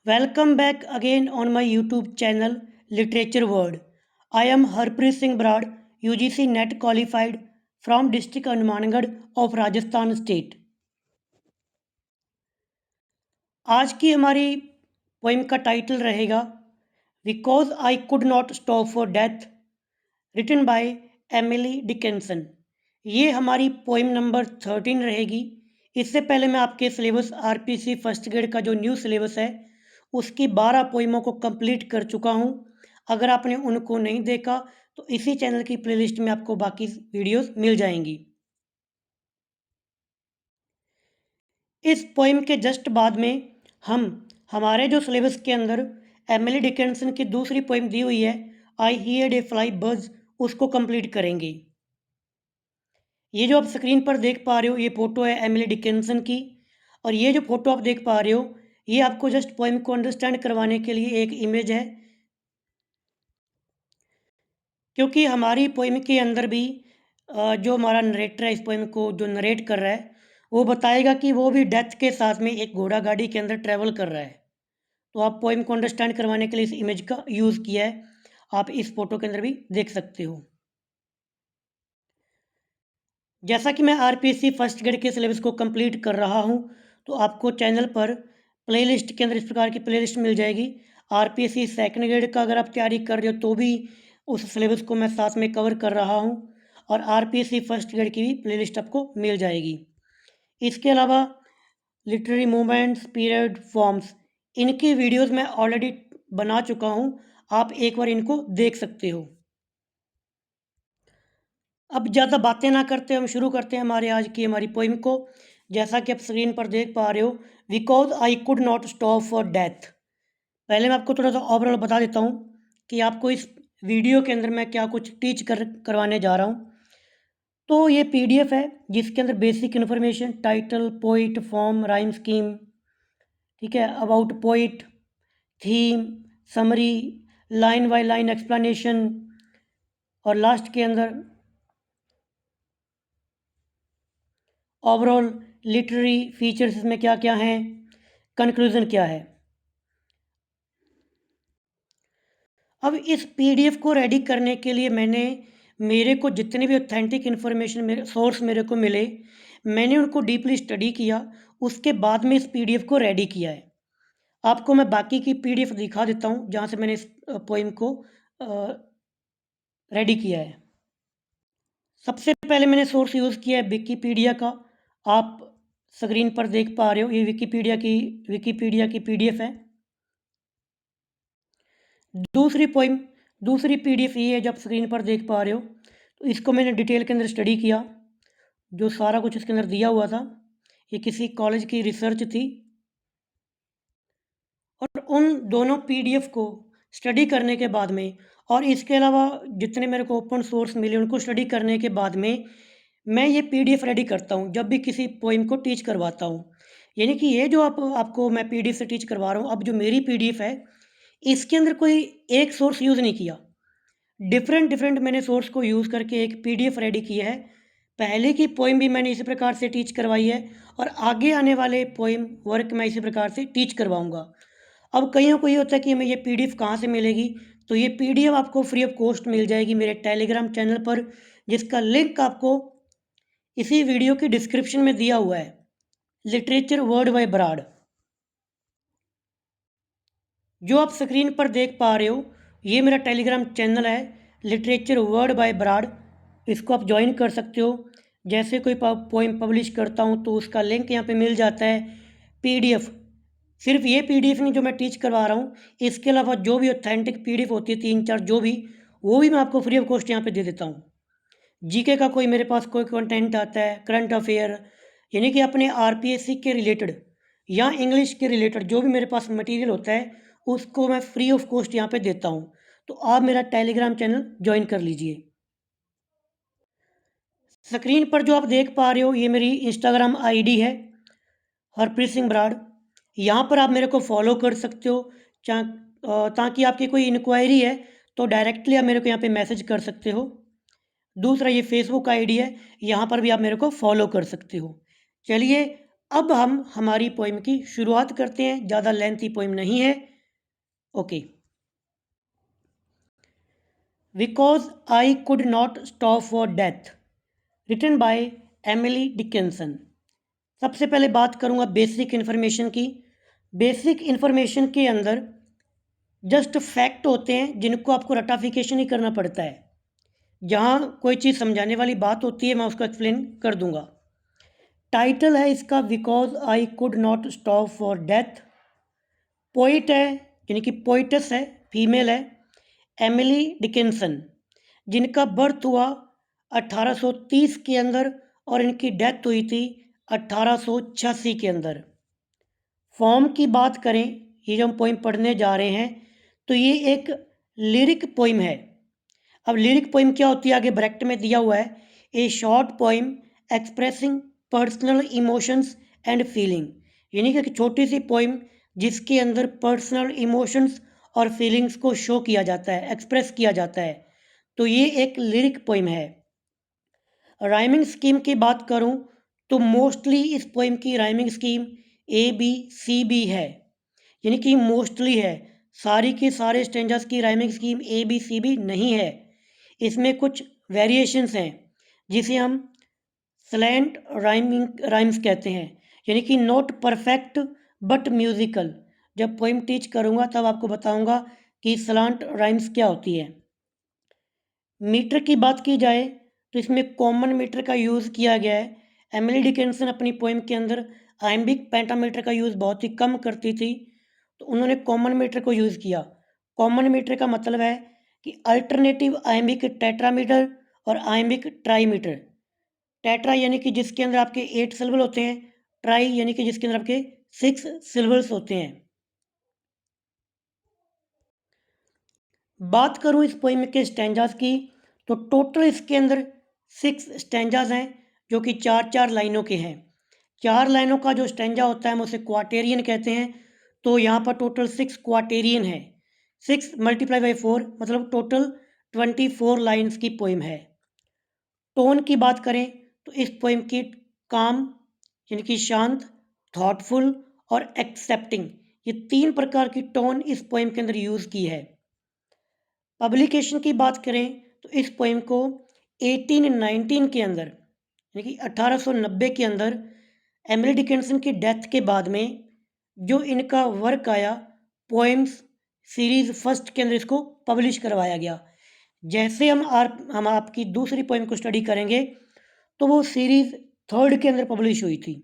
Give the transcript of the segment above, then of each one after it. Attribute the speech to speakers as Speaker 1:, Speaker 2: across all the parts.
Speaker 1: Welcome back again on my YouTube channel Literature World. I am Harpreet Brar, UGC NET qualified from district Hanumangarh of Rajasthan state. आज की हमारी poem का title रहेगा because I could not stop for death, written by Emily Dickinson. ये हमारी poem number 13 रहेगी। इससे पहले मैं आपके सिलेबस आरपीसी फर्स्ट ग्रेड का जो न्यू सिलेबस है उसकी 12 पोइमों को कंप्लीट कर चुका हूँ। अगर आपने उनको नहीं देखा तो इसी चैनल की प्लेलिस्ट में आपको बाकी वीडियोस मिल जाएंगी। इस पोइम के जस्ट बाद में हम हमारे जो सिलेबस के अंदर एमिली डिकिंसन की दूसरी पोइम दी हुई है आई हियर्ड ए फ्लाई बज, उसको कंप्लीट करेंगे। ये जो आप स्क्रीन पर देख पा रहे हो ये फ़ोटो है एमिली डिकिंसन की, और ये जो फ़ोटो आप देख पा रहे हो ये आपको जस्ट पोइम को अंडरस्टैंड करवाने के लिए एक इमेज है, क्योंकि हमारी पोइम के अंदर भी जो हमारा नरेटर है इस पोइम को जो नरेट कर रहा है वो बताएगा कि वो भी डेथ के साथ में एक घोड़ा गाड़ी के अंदर ट्रैवल कर रहा है। तो आप पोइम को अंडरस्टैंड करवाने के लिए इस इमेज का यूज़ किया है, आप इस फोटो के अंदर भी देख सकते हो। जैसा कि मैं आरपीएससी फर्स्ट ग्रेड के सिलेबस को कंप्लीट कर रहा हूं, तो आपको चैनल पर प्लेलिस्ट के अंदर इस प्रकार की प्लेलिस्ट मिल जाएगी। आरपीएससी सेकंड ग्रेड का अगर आप तैयारी कर रहे हो तो भी उस सिलेबस को मैं साथ में कवर कर रहा हूं, और आरपीएससी फर्स्ट ग्रेड की भी प्लेलिस्ट आपको मिल जाएगी। इसके अलावा लिटरेरी मूवमेंट्स, पीरियड, फॉर्म्स, इनकी वीडियोज़ मैं ऑलरेडी बना चुका हूँ, आप एक बार इनको देख सकते हो। अब ज़्यादा बातें ना करते हम शुरू करते हैं हमारी पोइम को। जैसा कि आप स्क्रीन पर देख पा रहे हो, because I could not stop for death. पहले मैं आपको थोड़ा सा ओवरऑल बता देता हूँ कि आपको इस वीडियो के अंदर मैं क्या कुछ टीच करवाने जा रहा हूँ। तो ये पीडीएफ है जिसके अंदर basic information, title, poet, form, rhyme scheme, ठीक है, about poet, theme, summary, line by line explanation, और लास्ट के अंदर ओवरऑल लिटरेरी फीचर्स इसमें क्या क्या हैं, कंक्लूजन क्या है। अब इस पीडीएफ को रेडी करने के लिए मेरे को जितने भी ऑथेंटिक इन्फॉर्मेशन मेरे को मिले, मैंने उनको डीपली स्टडी किया, उसके बाद में इस पीडीएफ को रेडी किया है। आपको मैं बाकी की पीडीएफ दिखा देता हूँ जहाँ से मैंने इस पोइम को रेडी किया है। सबसे पहले मैंने सोर्स यूज़ किया है विकीपीडिया का। आप स्क्रीन पर देख पा रहे हो ये विकीपीडिया की पीडीएफ है। दूसरी पीडीएफ ये है जो आप स्क्रीन पर देख पा रहे हो। तो इसको मैंने डिटेल के अंदर स्टडी किया, जो सारा कुछ इसके अंदर दिया हुआ था। ये किसी कॉलेज की रिसर्च थी, और उन दोनों पीडीएफ को स्टडी करने के बाद में, और इसके अलावा जितने मेरे को ओपन सोर्स मिले उनको स्टडी करने के बाद में मैं ये पीडीएफ रेडी करता हूँ जब भी किसी पोइम को टीच करवाता हूँ। यानी कि ये जो आपको मैं पीडीएफ से टीच करवा रहा हूँ, अब जो मेरी पीडीएफ है इसके अंदर कोई एक सोर्स यूज़ नहीं किया, डिफरेंट मैंने सोर्स को यूज़ करके एक पीडीएफ रेडी किया है। पहले की पोइम भी मैंने इसी प्रकार से टीच करवाई है, और आगे आने वाले पोइम वर्क मैं इसी प्रकार से टीच करवाऊँगा। अब कईयों को ये होता है कि हमें ये पीडीएफ कहाँ से मिलेगी, तो ये पीडीएफ आपको फ्री ऑफ कॉस्ट मिल जाएगी मेरे टेलीग्राम चैनल पर, जिसका लिंक आपको इसी वीडियो की डिस्क्रिप्शन में दिया हुआ है। लिटरेचर वर्ड बाय ब्राड, जो आप स्क्रीन पर देख पा रहे हो ये मेरा टेलीग्राम चैनल है लिटरेचर वर्ड बाय ब्राड। इसको आप ज्वाइन कर सकते हो। जैसे कोई पोइम पब्लिश करता हूँ तो उसका लिंक यहाँ पे मिल जाता है। पीडीएफ, सिर्फ ये पीडीएफ नहीं जो मैं टीच करवा रहा हूँ, इसके अलावा जो भी ऑथेंटिक पीडीएफ होती है 3-4 जो भी, वो भी मैं आपको फ्री ऑफ कॉस्ट यहाँ पे दे देता हूँ। जीके का कोई मेरे पास कोई कंटेंट आता है, करंट अफेयर, यानी कि अपने आरपीएससी के रिलेटेड या इंग्लिश के रिलेटेड जो भी मेरे पास मटेरियल होता है उसको मैं फ्री ऑफ कॉस्ट यहाँ पे देता हूँ। तो आप मेरा टेलीग्राम चैनल ज्वाइन कर लीजिए। स्क्रीन पर जो आप देख पा रहे हो ये मेरी इंस्टाग्राम आईडी है हरप्रीत सिंह ब्राड़। यहाँ पर आप मेरे को फॉलो कर सकते हो, ताकि आपकी कोई इंक्वायरी है तो डायरेक्टली आप मेरे को यहाँ पे मैसेज कर सकते हो। दूसरा ये फेसबुक आईडी है, यहाँ पर भी आप मेरे को फॉलो कर सकते हो। चलिए अब हम हमारी पोइम की शुरुआत करते हैं। ज़्यादा लेंथी पोइम नहीं है। Okay. Because I could not stop for death, written by Emily Dickinson. सबसे पहले बात करूंगा बेसिक इन्फॉर्मेशन की। बेसिक इन्फॉर्मेशन के अंदर जस्ट फैक्ट होते हैं जिनको आपको रटाफिकेशन ही करना पड़ता है। जहाँ कोई चीज़ समझाने वाली बात होती है मैं उसको एक्सप्लेन कर दूंगा। टाइटल है इसका because I could not stop for death. Poet है यानी कि पोइटस है, फीमेल है, एमिली डिकिंसन, जिनका बर्थ हुआ 1830 के अंदर और इनकी डेथ हुई थी 1886 के अंदर। फॉर्म की बात करें, ये जो हम पोइम पढ़ने जा रहे हैं तो ये एक लिरिक पोइम है। अब लिरिक पोइम क्या होती है आगे ब्रैकेट में दिया हुआ है, ए short poem expressing personal emotions and feeling, यानी कि एक छोटी सी पोइम जिसके अंदर पर्सनल इमोशंस और फीलिंग्स को शो किया जाता है, एक्सप्रेस किया जाता है। तो ये एक लिरिक पोइम है। राइमिंग स्कीम की बात करूं तो मोस्टली इस पोइम की राइमिंग स्कीम ABCB है, यानी कि मोस्टली है। सारी के सारे स्टेंजास की राइमिंग स्कीम ABCB नहीं है। इसमें कुछ वेरिएशंस हैं जिसे हम स्लैंट राइम्स कहते हैं, यानी कि नॉट परफेक्ट बट म्यूजिकल। जब पोइम टीच करूँगा तब आपको बताऊँगा कि स्लांट राइम्स क्या होती है। मीटर की बात की जाए तो इसमें कॉमन मीटर का यूज़ किया गया है। एमिली डिकिंसन अपनी पोइम के अंदर आइम्बिक पेंटामीटर का यूज़ बहुत ही कम करती थी, तो उन्होंने कॉमन मीटर को यूज़ किया। कॉमन मीटर का मतलब है कि अल्टरनेटिव आइम्बिक टेट्रामीटर और आइम्बिक ट्राईमीटर। टेट्रा यानी कि जिसके अंदर आपके 8 सिलेबल होते हैं, ट्राई यानी कि जिसके अंदर आपके 6 सिलेबल्स होते हैं। बात करूं इस पोइम के स्टैंजास की तो टोटल इसके अंदर 6 स्टैंजास हैं जो कि 4-4 लाइनों के हैं। 4 लाइनों का जो स्टैंजा होता है हम उसे क्वाटेरियन कहते हैं। तो यहाँ पर टोटल 6 क्वाटेरियन है। 6 मल्टीप्लाई बाई 4 मतलब टोटल 24 लाइन्स की पोइम है। टोन की बात करें तो इस पोइम की काम यानी कि शांत, थॉटफुल और एक्सेप्टिंग, ये 3 प्रकार की टोन इस पोइम के अंदर यूज़ की है। पब्लिकेशन की बात करें तो इस पोइम को 1819 के अंदर यानी कि 1890 के अंदर एमिली डिकिंसन की डेथ के बाद में जो इनका वर्क आया पोएम्स सीरीज फर्स्ट के अंदर इसको पब्लिश करवाया गया। जैसे हम आपकी दूसरी पोइम को स्टडी करेंगे तो वो सीरीज थर्ड के अंदर पब्लिश हुई थी,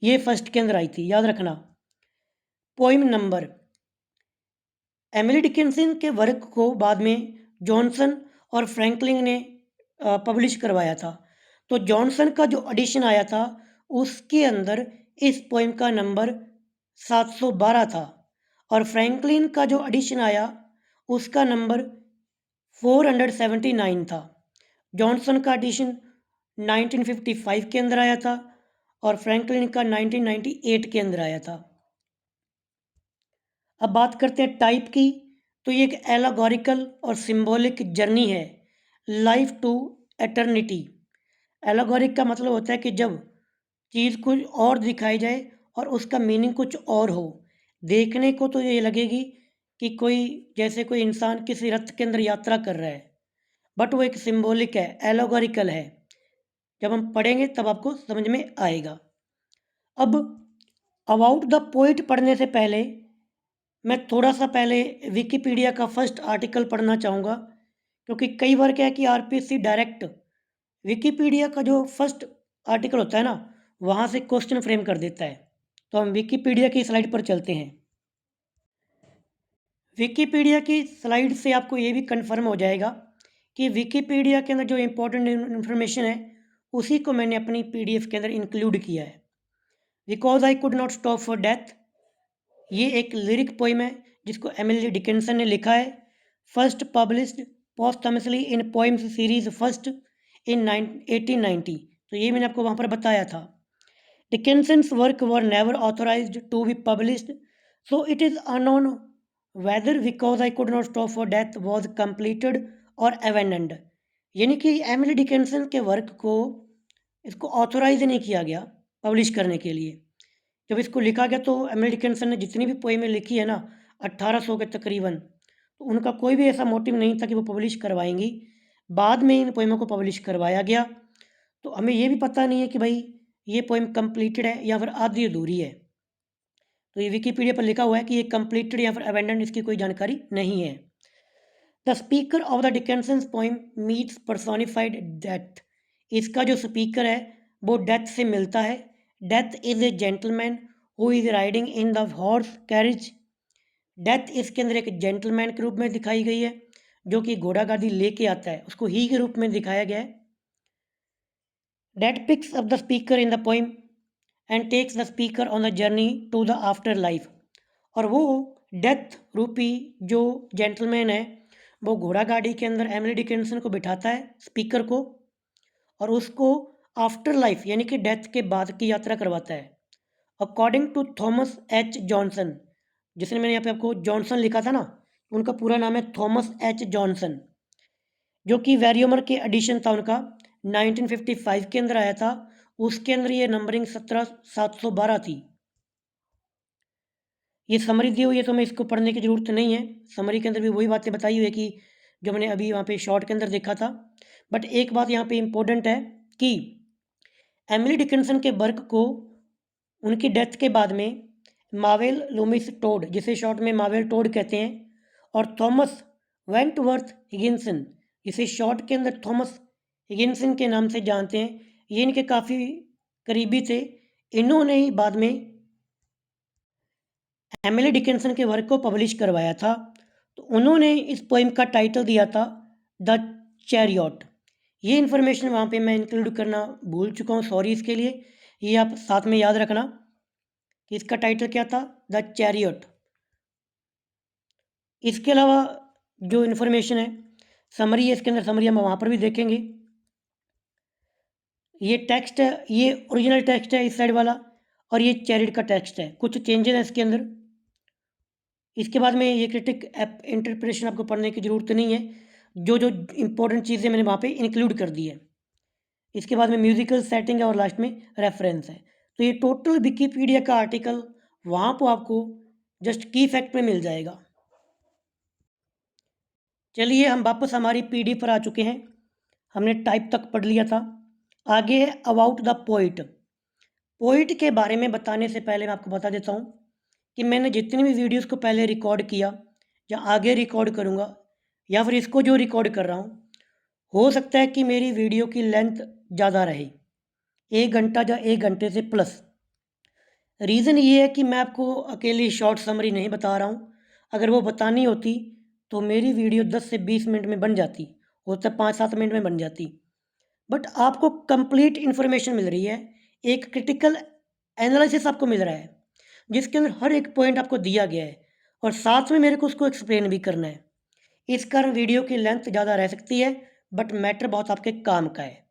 Speaker 1: ये फर्स्ट के अंदर आई थी, याद रखना। पोइम नंबर, एमिली डिकिंसन के वर्क को बाद में जॉनसन और फ्रैंकलिन ने पब्लिश करवाया था। तो जॉनसन का जो एडिशन आया था उसके अंदर इस पोइम का नंबर 712 था और फ्रैंकलिन का जो एडिशन आया उसका नंबर 479 था। जॉनसन का एडिशन 1955 के अंदर आया था और फ्रैंकलिन का 1998 के अंदर आया था। अब बात करते हैं टाइप की, तो ये एक एलागोरिकल और सिंबॉलिक जर्नी है, लाइफ टू एटर्निटी। एलागोरिक का मतलब होता है कि जब चीज़ कुछ और दिखाई जाए और उसका मीनिंग कुछ और हो। देखने को तो ये लगेगी कि कोई जैसे कोई इंसान किसी रथ के अंदर यात्रा कर रहा है, बट वो एक सिंबॉलिक है, एलागोरिकल है। जब हम पढ़ेंगे तब आपको समझ में आएगा। अब अबाउट द पोइट पढ़ने से पहले मैं थोड़ा सा पहले विकिपीडिया का फर्स्ट आर्टिकल पढ़ना चाहूँगा, क्योंकि कई बार क्या है कि आरपीएससी डायरेक्ट विकिपीडिया का जो फर्स्ट आर्टिकल होता है ना वहाँ से क्वेश्चन फ्रेम कर देता है। तो हम विकिपीडिया की स्लाइड पर चलते हैं। विकिपीडिया की स्लाइड से आपको ये भी कंफर्म हो जाएगा कि विकिपीडिया के अंदर जो इम्पोर्टेंट इन्फॉर्मेशन है उसी को मैंने अपनी पीडीएफ के अंदर इंक्लूड किया है। Because I could not stop for death, ये एक लिरिक पोइम है जिसको एमिली डिकिंसन ने लिखा है। First published posthumously in poems series first in 1890। तो ये मैंने आपको वहाँ पर बताया था। Dickinson's work were never authorised to be published, so it is unknown whether because I could not stop for death was completed और एवेंडेंड। यानी कि एमिली डिकिंसन के वर्क को इसको ऑथोराइज नहीं किया गया पब्लिश करने के लिए, जब इसको लिखा गया तो एमिली डिकिंसन ने जितनी भी पोएमें लिखी है ना 1800 के तकरीबन, तो उनका कोई भी ऐसा मोटिव नहीं था कि वो पब्लिश करवाएंगी। बाद में इन पोएमों को पब्लिश करवाया गया। तो हमें ये भी पता नहीं है कि भाई ये पोएम कंप्लीटेड है या फिर आधी अधूरी है। तो ये विकीपीडिया पर लिखा हुआ है कि ये कंप्लीटेड या फिर अबेंडन, इसकी कोई जानकारी नहीं है। The speaker of the Dickinson's poem meets personified death. इसका जो स्पीकर है वो डेथ से मिलता है। Death is a gentleman who is riding in the horse carriage. Death इसके अंदर एक जेंटलमैन के रूप में दिखाई गई है जो कि घोड़ा गाड़ी लेके आता है, उसको ही के रूप में दिखाया गया है। Death picks up the speaker in the poem and takes the speaker on the journey to the after life. और वो डेथ रूपी जो जेंटलमैन है वो घोड़ा गाड़ी के अंदर एमिली डिकिंसन को बिठाता है, स्पीकर को, और उसको आफ्टर लाइफ यानी कि डेथ के बाद की यात्रा करवाता है। According to Thomas H Johnson, जिसने मैंने यहाँ पे आपको जॉनसन लिखा था ना, उनका पूरा नाम है थॉमस एच जॉनसन, जो कि वैरियोमर के एडिशन था उनका 1955 के अंदर आया था। उसके अंदर ये नंबरिंग 17712 थी। ये समरी दी हुई है तो हमें इसको पढ़ने की ज़रूरत नहीं है। समरी के अंदर भी वही बातें बताई हुई है कि जो मैंने अभी वहाँ पे शॉर्ट के अंदर देखा था। बट एक बात यहाँ पे इम्पोर्टेंट है कि एमिली डिकिंसन के वर्क को उनकी डेथ के बाद में मावेल लूमिस टोड, जिसे शॉर्ट में मावेल टोड कहते हैं, और थॉमस वेंटवर्थ हिगिंसन, जिसे शॉर्ट के अंदर थॉमस हिगिंसन के नाम से जानते हैं, ये इनके काफ़ी करीबी थे। इन्होंने ही बाद में एमिली डिकिंसन के वर्क को पब्लिश करवाया था। तो उन्होंने इस पोइम का टाइटल दिया था द चैरियट। ये इन्फॉर्मेशन वहाँ पे मैं इंक्लूड करना भूल चुका हूँ, सॉरी इसके लिए। ये आप साथ में याद रखना कि इसका टाइटल क्या था, द चैरियट। इसके अलावा जो इन्फॉर्मेशन है, समरी है इसके अंदर, समरी हम वहाँ पर भी देखेंगे। ये टेक्स्ट है, ये ओरिजिनल टेक्स्ट है इस साइड वाला, और ये चैरियट का टेक्स्ट है। कुछ चेंजेस हैं इसके अंदर। इसके बाद में ये क्रिटिक इंटरप्रिटेशन आपको पढ़ने की ज़रूरत नहीं है, जो जो इंपॉर्टेंट चीज़ें मैंने वहाँ पे इंक्लूड कर दी है। इसके बाद में म्यूजिकल सेटिंग है और लास्ट में रेफरेंस है। तो ये टोटल विकीपीडिया का आर्टिकल वहाँ पर आपको जस्ट की फैक्ट में मिल जाएगा। चलिए हम वापस हमारी पीडीएफ पर आ चुके हैं। हमने टाइप तक पढ़ लिया था। आगे है अबाउट द पोइट। पोइट के बारे में बताने से पहले मैं आपको बता देता हूँ कि मैंने जितनी भी वीडियोस को पहले रिकॉर्ड किया या आगे रिकॉर्ड करूँगा या फिर इसको जो रिकॉर्ड कर रहा हूँ, हो सकता है कि मेरी वीडियो की लेंथ ज़्यादा रहे, 1 घंटा या 1 घंटे से प्लस। रीज़न ये है कि मैं आपको अकेली शॉर्ट समरी नहीं बता रहा हूँ। अगर वो बतानी होती तो मेरी वीडियो 10 से 20 मिनट में बन जाती, होता 5-7 मिनट में बन जाती। बट आपको कंप्लीट इन्फॉर्मेशन मिल रही है, एक क्रिटिकल एनालिसिस आपको मिल रहा है जिसके अंदर हर एक पॉइंट आपको दिया गया है, और साथ में मेरे को उसको एक्सप्लेन भी करना है। इस कारण वीडियो की लेंथ ज़्यादा रह सकती है, बट मैटर बहुत आपके काम का है।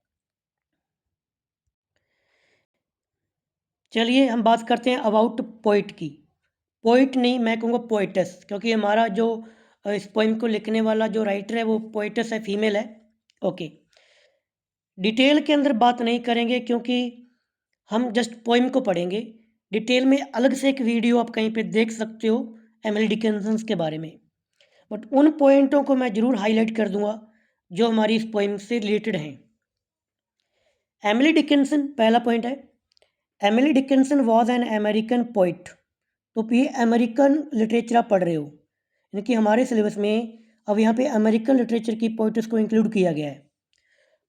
Speaker 1: चलिए हम बात करते हैं अबाउट पोइट की। पोइट नहीं, मैं कहूँगा पोइटस, क्योंकि हमारा जो इस पोइम को लिखने वाला जो राइटर है वो पोइटस है, फीमेल है। ओके, डिटेल के अंदर बात नहीं करेंगे क्योंकि हम जस्ट पोइम को पढ़ेंगे। डिटेल में अलग से एक वीडियो आप कहीं पे देख सकते हो एमिली डिकिंसन के बारे में। बट उन पॉइंटों को मैं ज़रूर हाईलाइट कर दूंगा जो हमारी इस पोइम से रिलेटेड हैं। एमिली डिकिंसन, पहला पॉइंट है, Emily Dickinson was an American poet. तो ये अमेरिकन लिटरेचर आप पढ़ रहे हो, यानी कि हमारे सिलेबस में अब यहाँ पे अमेरिकन लिटरेचर की पोइट्स को इंक्लूड किया गया है।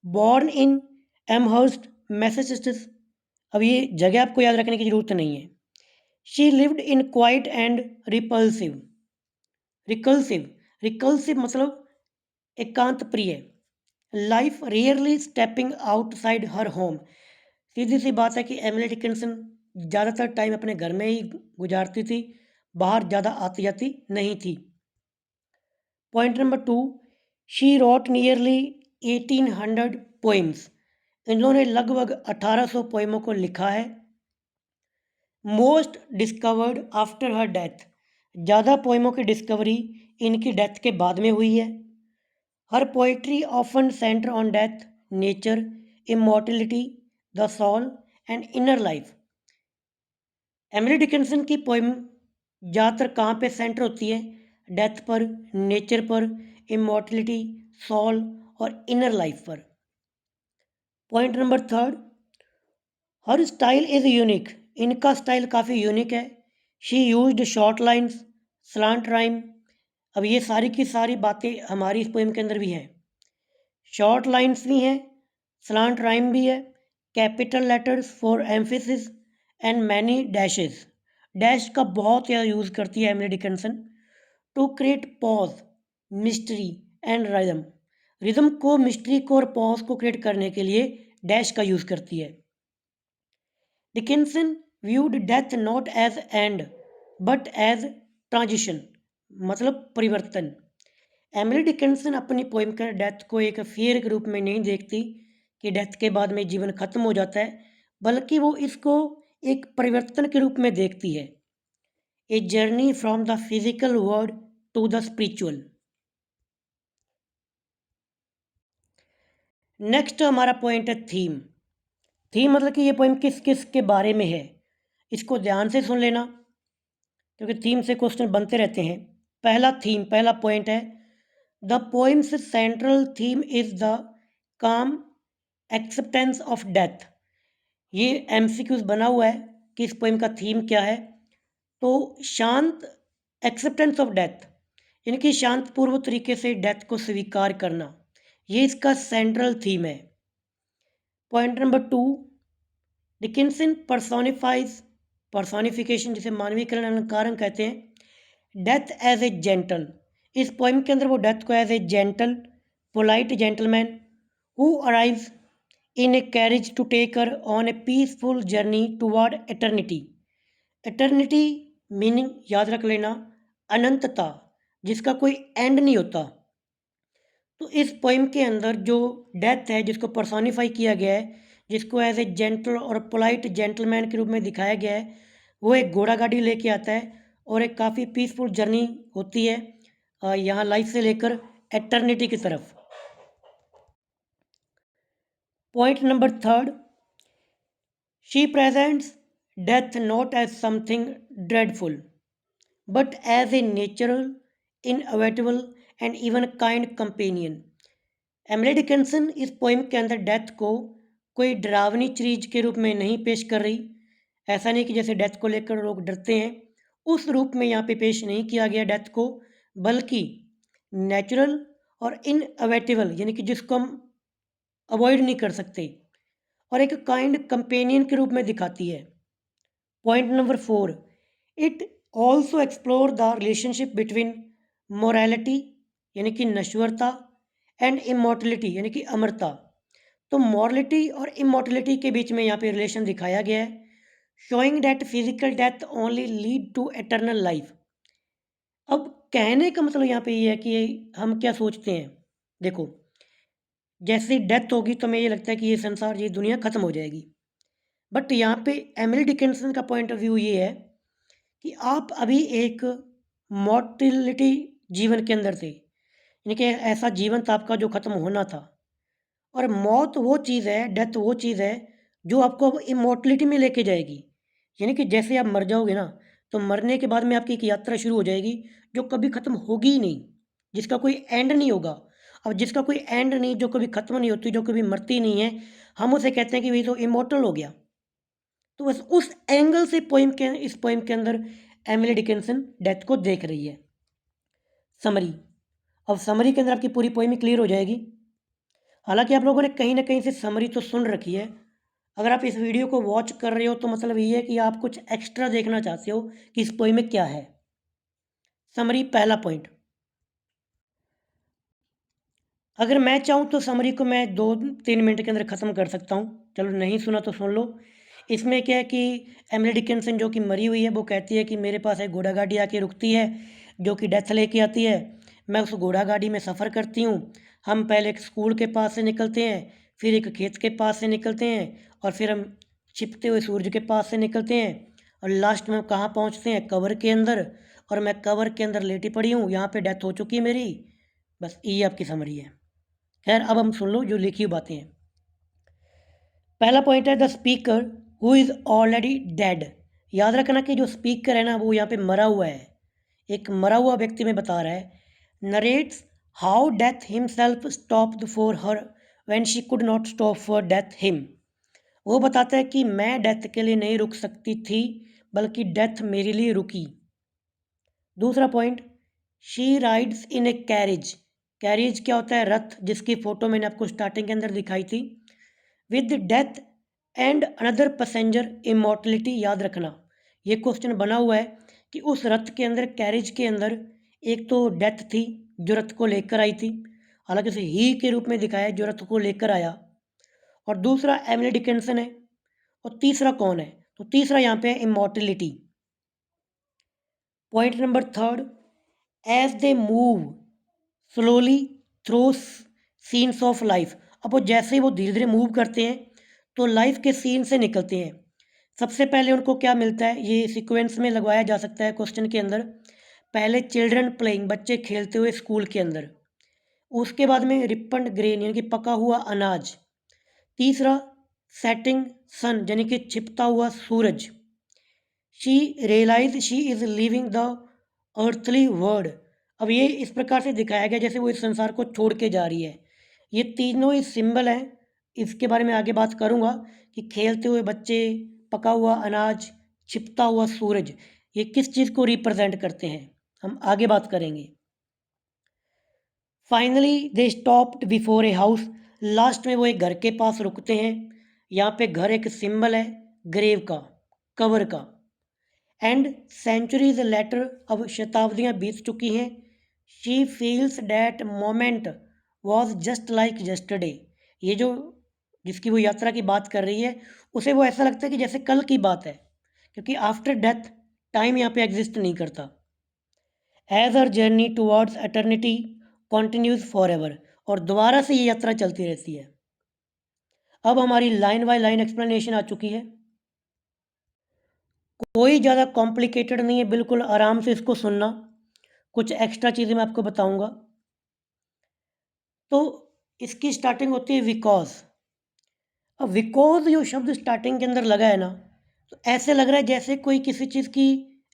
Speaker 1: बॉर्न इन एमहर्स्ट मैसेचुसेट्स, अब ये जगह आपको याद रखने की ज़रूरत नहीं है। She lived in quiet and repulsive. Reclusive, reclusive मतलब एकांत प्रिय। Life rarely stepping outside her home. सीधी सी बात है कि एमिली डिकिंसन ज़्यादातर टाइम अपने घर में ही गुजारती थी, बाहर ज़्यादा आती जाती नहीं थी। Point number 2, she wrote nearly 1800 poems. इन्होंने लगभग 1800 पोइमों को लिखा है। Most discovered after her death, ज़्यादा पोइमों की डिस्कवरी इनकी डेथ के बाद में हुई है। Her poetry often centre on death, nature, immortality, the soul and inner life. Emily Dickinson की पोइम ज़्यादातर कहाँ पे सेंटर होती है? डेथ पर, नेचर पर, इमॉर्टलिटी, सॉल और इनर लाइफ पर। Point number third, her style is unique. इनका स्टाइल काफ़ी यूनिक है। She used short lines, slant rhyme. अब ये सारी की सारी बातें हमारी इस पोइम के अंदर भी हैं। शॉर्ट लाइन्स भी हैं, स्लांट राइम भी है, capital letters for emphasis and many dashes. Dash का बहुत ज़्यादा यूज़ करती है Emily Dickinson to create pause, mystery and rhythm. Rhythm को, मिस्ट्री को और पॉज को क्रिएट करने के लिए डैश का यूज़ करती है। Dickinson viewed death not as end but as transition, मतलब परिवर्तन। एमिली डिकिंसन अपनी पोइम के डेथ को एक फेयर के रूप में नहीं देखती कि डेथ के बाद में जीवन खत्म हो जाता है, बल्कि वो इसको एक परिवर्तन के रूप में देखती है। A journey from the physical world to the spiritual. Next हमारा पॉइंट है थीम। थीम मतलब कि ये पोइम किस किस के बारे में है, इसको ध्यान से सुन लेना, क्योंकि थीम से क्वेश्चन बनते रहते हैं। पहला थीम, पहला पॉइंट है the poems central theme is the काम एक्सेप्टेंस ऑफ डेथ। ये एमसीक्यूज बना हुआ है कि इस पोइम का थीम क्या है। तो शांत, एक्सेप्टेंस ऑफ डेथ यानी कि शांतपूर्वक तरीके से डेथ को स्वीकार करना, ये इसका सेंट्रल थीम है। Point number two, Dickinson personifies, personification जिसे मानवीकरण अलंकरण कहते हैं, डेथ एज ए जेंटल। इस पोइम के अंदर वो डेथ को as a gentle polite gentleman who arrives in a carriage to take her on a peaceful journey toward eternity. Eternity meaning याद रख लेना, अनंतता, जिसका कोई एंड नहीं होता। तो इस पोइम के अंदर जो डेथ है जिसको पर्सोनिफाई किया गया है, जिसको एज ए जेंटल और पोलाइट जेंटलमैन के रूप में दिखाया गया है, वो एक घोड़ा गाड़ी लेके आता है और एक काफ़ी पीसफुल जर्नी होती है यहाँ लाइफ से लेकर एटर्निटी की तरफ। Point number third, she presents death not as something dreadful but as a natural, inevitable and even kind companion. Emily Dickinson इस पोइम के अंदर डेथ को कोई डरावनी चीज के रूप में नहीं पेश कर रही। ऐसा नहीं कि जैसे डेथ को लेकर लोग डरते हैं, उस रूप में यहाँ पे पेश नहीं किया गया डेथ को, बल्कि नेचुरल और इनएविटेबल यानी कि जिसको हम अवॉइड नहीं कर सकते, और एक काइंड कंपेनियन के रूप में दिखाती है। Point number four, it also explore the relationship between morality यानी कि नश्वरता एंड इमॉर्टलिटी यानी कि अमरता। तो मॉर्लिटी और इमॉर्टलिटी के बीच में यहाँ पे रिलेशन दिखाया गया है, showing that physical death only lead to eternal life. अब कहने का मतलब यहाँ पे ये है कि हम क्या सोचते हैं, देखो जैसे डेथ होगी तो हमें ये लगता है कि ये संसार, ये दुनिया खत्म हो जाएगी। बट यहाँ पे एमिली डिकिंसन का पॉइंट ऑफ व्यू ये है कि आप अभी एक मॉर्टिलिटी जीवन के अंदर थे, यानी कि ऐसा जीवन था आपका जो ख़त्म होना था। और मौत वो चीज़ है, डेथ वो चीज़ है जो आपको अब इमॉर्टलिटी में लेके जाएगी। यानी कि जैसे आप मर जाओगे ना, तो मरने के बाद में आपकी एक यात्रा शुरू हो जाएगी जो कभी ख़त्म होगी ही नहीं, जिसका कोई एंड नहीं होगा। अब जिसका कोई एंड नहीं, जो कभी ख़त्म नहीं होती, जो कभी मरती नहीं है, हम उसे कहते हैं कि वही तो इमॉर्टल हो गया। तो बस उस एंगल से इस पोइम के अंदर एमिली डिकिंसन डेथ को देख रही है। समरी, अब समरी के अंदर आपकी पूरी पोइम ही क्लियर हो जाएगी। हालांकि आप लोगों ने कहीं ना कहीं से समरी तो सुन रखी है। अगर आप इस वीडियो को वॉच कर रहे हो तो मतलब ये है कि आप कुछ एक्स्ट्रा देखना चाहते हो कि इस पोइम में क्या है। समरी, पहला पॉइंट, अगर मैं चाहूँ तो समरी को मैं 2-3 मिनट के अंदर ख़त्म कर सकता हूँ। चलो नहीं सुना तो सुन लो। इसमें क्या है कि एमिली डिकिंसन जो कि मरी हुई है, वो कहती है कि मेरे पास एक घोड़ा गाड़ी आके रुकती है जो कि डेथ लेके आती है। मैं उस घोड़ा गाड़ी में सफ़र करती हूँ। हम पहले एक स्कूल के पास से निकलते हैं, फिर एक खेत के पास से निकलते हैं, और फिर हम छिपते हुए सूरज के पास से निकलते हैं, और लास्ट में हम कहाँ पहुँचते हैं, कवर के अंदर। और मैं कवर के अंदर लेटी पड़ी हूँ, यहाँ पे डेथ हो चुकी है मेरी। बस ये आपकी समरी है। खैर अब हम सुन लो जो लिखी हुई बातें हैं। पहला पॉइंट है the speaker who is already dead याद रखना कि जो स्पीकर है ना वो यहाँ पे मरा हुआ है, एक मरा हुआ व्यक्ति में बता रहा है। Narrates how death himself stopped for her when she could not stop for death him. वो बताता है कि मैं डेथ के लिए नहीं रुक सकती थी, बल्कि डेथ मेरे लिए रुकी। दूसरा point, she rides in a carriage. Carriage क्या होता है? रथ, जिसकी फ़ोटो मैंने आपको स्टार्टिंग के अंदर दिखाई थी। With death and another passenger immortality. याद रखना, ये क्वेश्चन बना हुआ है कि उस रथ के अंदर, कैरेज के अंदर, एक तो डेथ थी जो रथ को लेकर आई थी, हालांकि उसे ही के रूप में दिखाया जो रथ को लेकर आया, और दूसरा एमिली डिकिंसन है, और तीसरा कौन है? तो तीसरा यहाँ पे है immortality. Point number third, as they move slowly through scenes of life. अब वो जैसे ही वो धीरे धीरे मूव करते हैं तो लाइफ के सीन से निकलते हैं। सबसे पहले उनको क्या मिलता है, ये सीक्वेंस में लगवाया जा सकता है क्वेश्चन के अंदर। पहले चिल्ड्रन प्लेइंग, बच्चे खेलते हुए स्कूल के अंदर। उसके बाद में रिपन्ड ग्रेन यानी कि पका हुआ अनाज। तीसरा सेटिंग सन यानी कि छिपता हुआ सूरज। She realise she is living the earthly world. अब ये इस प्रकार से दिखाया गया जैसे वो इस संसार को छोड़ के जा रही है। ये तीनों ही सिंबल हैं, इसके बारे में आगे बात करूँगा कि खेलते हुए बच्चे, पका हुआ अनाज, छिपता हुआ सूरज, ये किस चीज़ को रिप्रेजेंट करते हैं, हम आगे बात करेंगे। Finally they stopped before a house. Last में वो एक घर के पास रुकते हैं। यहाँ पे घर एक सिंबल है ग्रेव का, कवर का। एंड सेंचुरीज लेटर, अब शताब्दियाँ बीत चुकी हैं। She feels that moment was just like yesterday. ये जो जिसकी वो यात्रा की बात कर रही है, उसे वो ऐसा लगता है कि जैसे कल की बात है, क्योंकि आफ्टर डेथ टाइम यहाँ पे एग्जिस्ट नहीं करता। As her journey towards eternity continues forever. और दोबारा से ये यात्रा चलती रहती है। अब हमारी लाइन बाय लाइन एक्सप्लेनेशन आ चुकी है। कोई ज़्यादा कॉम्प्लिकेटेड नहीं है, बिल्कुल आराम से इसको सुनना। कुछ एक्स्ट्रा चीज़ें मैं आपको बताऊंगा। तो इसकी स्टार्टिंग होती है विकॉज। अब विकॉज जो शब्द स्टार्टिंग के अंदर लगा है ना, तो ऐसे लग रहा है जैसे कोई किसी चीज़ की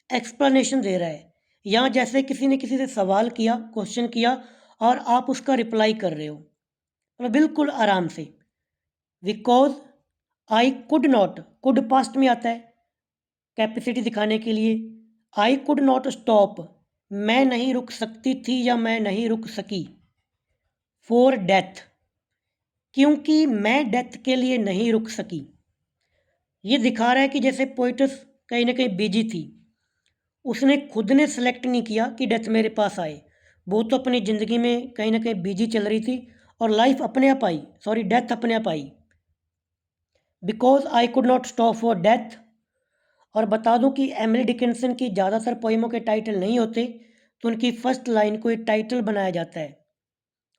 Speaker 1: एक्सप्लेनेशन दे रहा है, या जैसे किसी ने किसी से सवाल किया, क्वेश्चन किया, और आप उसका रिप्लाई कर रहे हो। मतलब बिल्कुल आराम से। Because I could not, could past में आता है कैपेसिटी दिखाने के लिए। आई कुड नॉट स्टॉप, मैं नहीं रुक सकती थी या मैं नहीं रुक सकी। फॉर डेथ, क्योंकि मैं डेथ के लिए नहीं रुक सकी। ये दिखा रहा है कि जैसे पोइटस कहीं ना कहीं बिजी थी, उसने खुद ने सेलेक्ट नहीं किया कि डेथ मेरे पास आए। वो तो अपनी ज़िंदगी में कहीं ना कहीं बिजी चल रही थी, और लाइफ अपने आप आई, सॉरी डेथ अपने आप आई। Because I could not stop for death. और बता दूं कि एमिली डिकिंसन की ज़्यादातर पोइमों के टाइटल नहीं होते, तो उनकी फर्स्ट लाइन को एक टाइटल बनाया जाता है।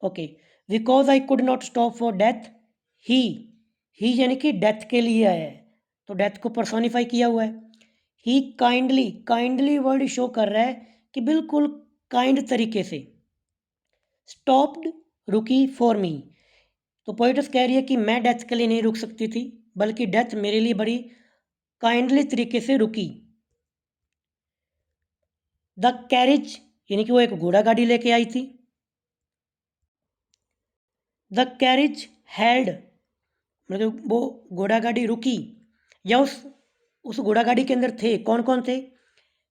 Speaker 1: Okay, because I could not stop for death, ही ही यानी कि डेथ के लिए आया है, तो डेथ को पर्सोनिफाई किया हुआ है। ही काइंडली, काइंडली वर्ड शो कर रहा है कि बिल्कुल काइंड तरीके से। स्टॉप्ड, रुकी, फॉर मी। तो पोइटस कह रही है कि मैं डेथ के लिए नहीं रुक सकती थी, बल्कि डेथ मेरे लिए बड़ी काइंडली तरीके से रुकी। द कैरिज यानी कि वो एक घोड़ा गाड़ी लेके आई थी। द कैरिज हेल्ड, मतलब वो घोड़ा गाड़ी रुकी, या उस घोड़ा गाड़ी के अंदर थे कौन कौन थे?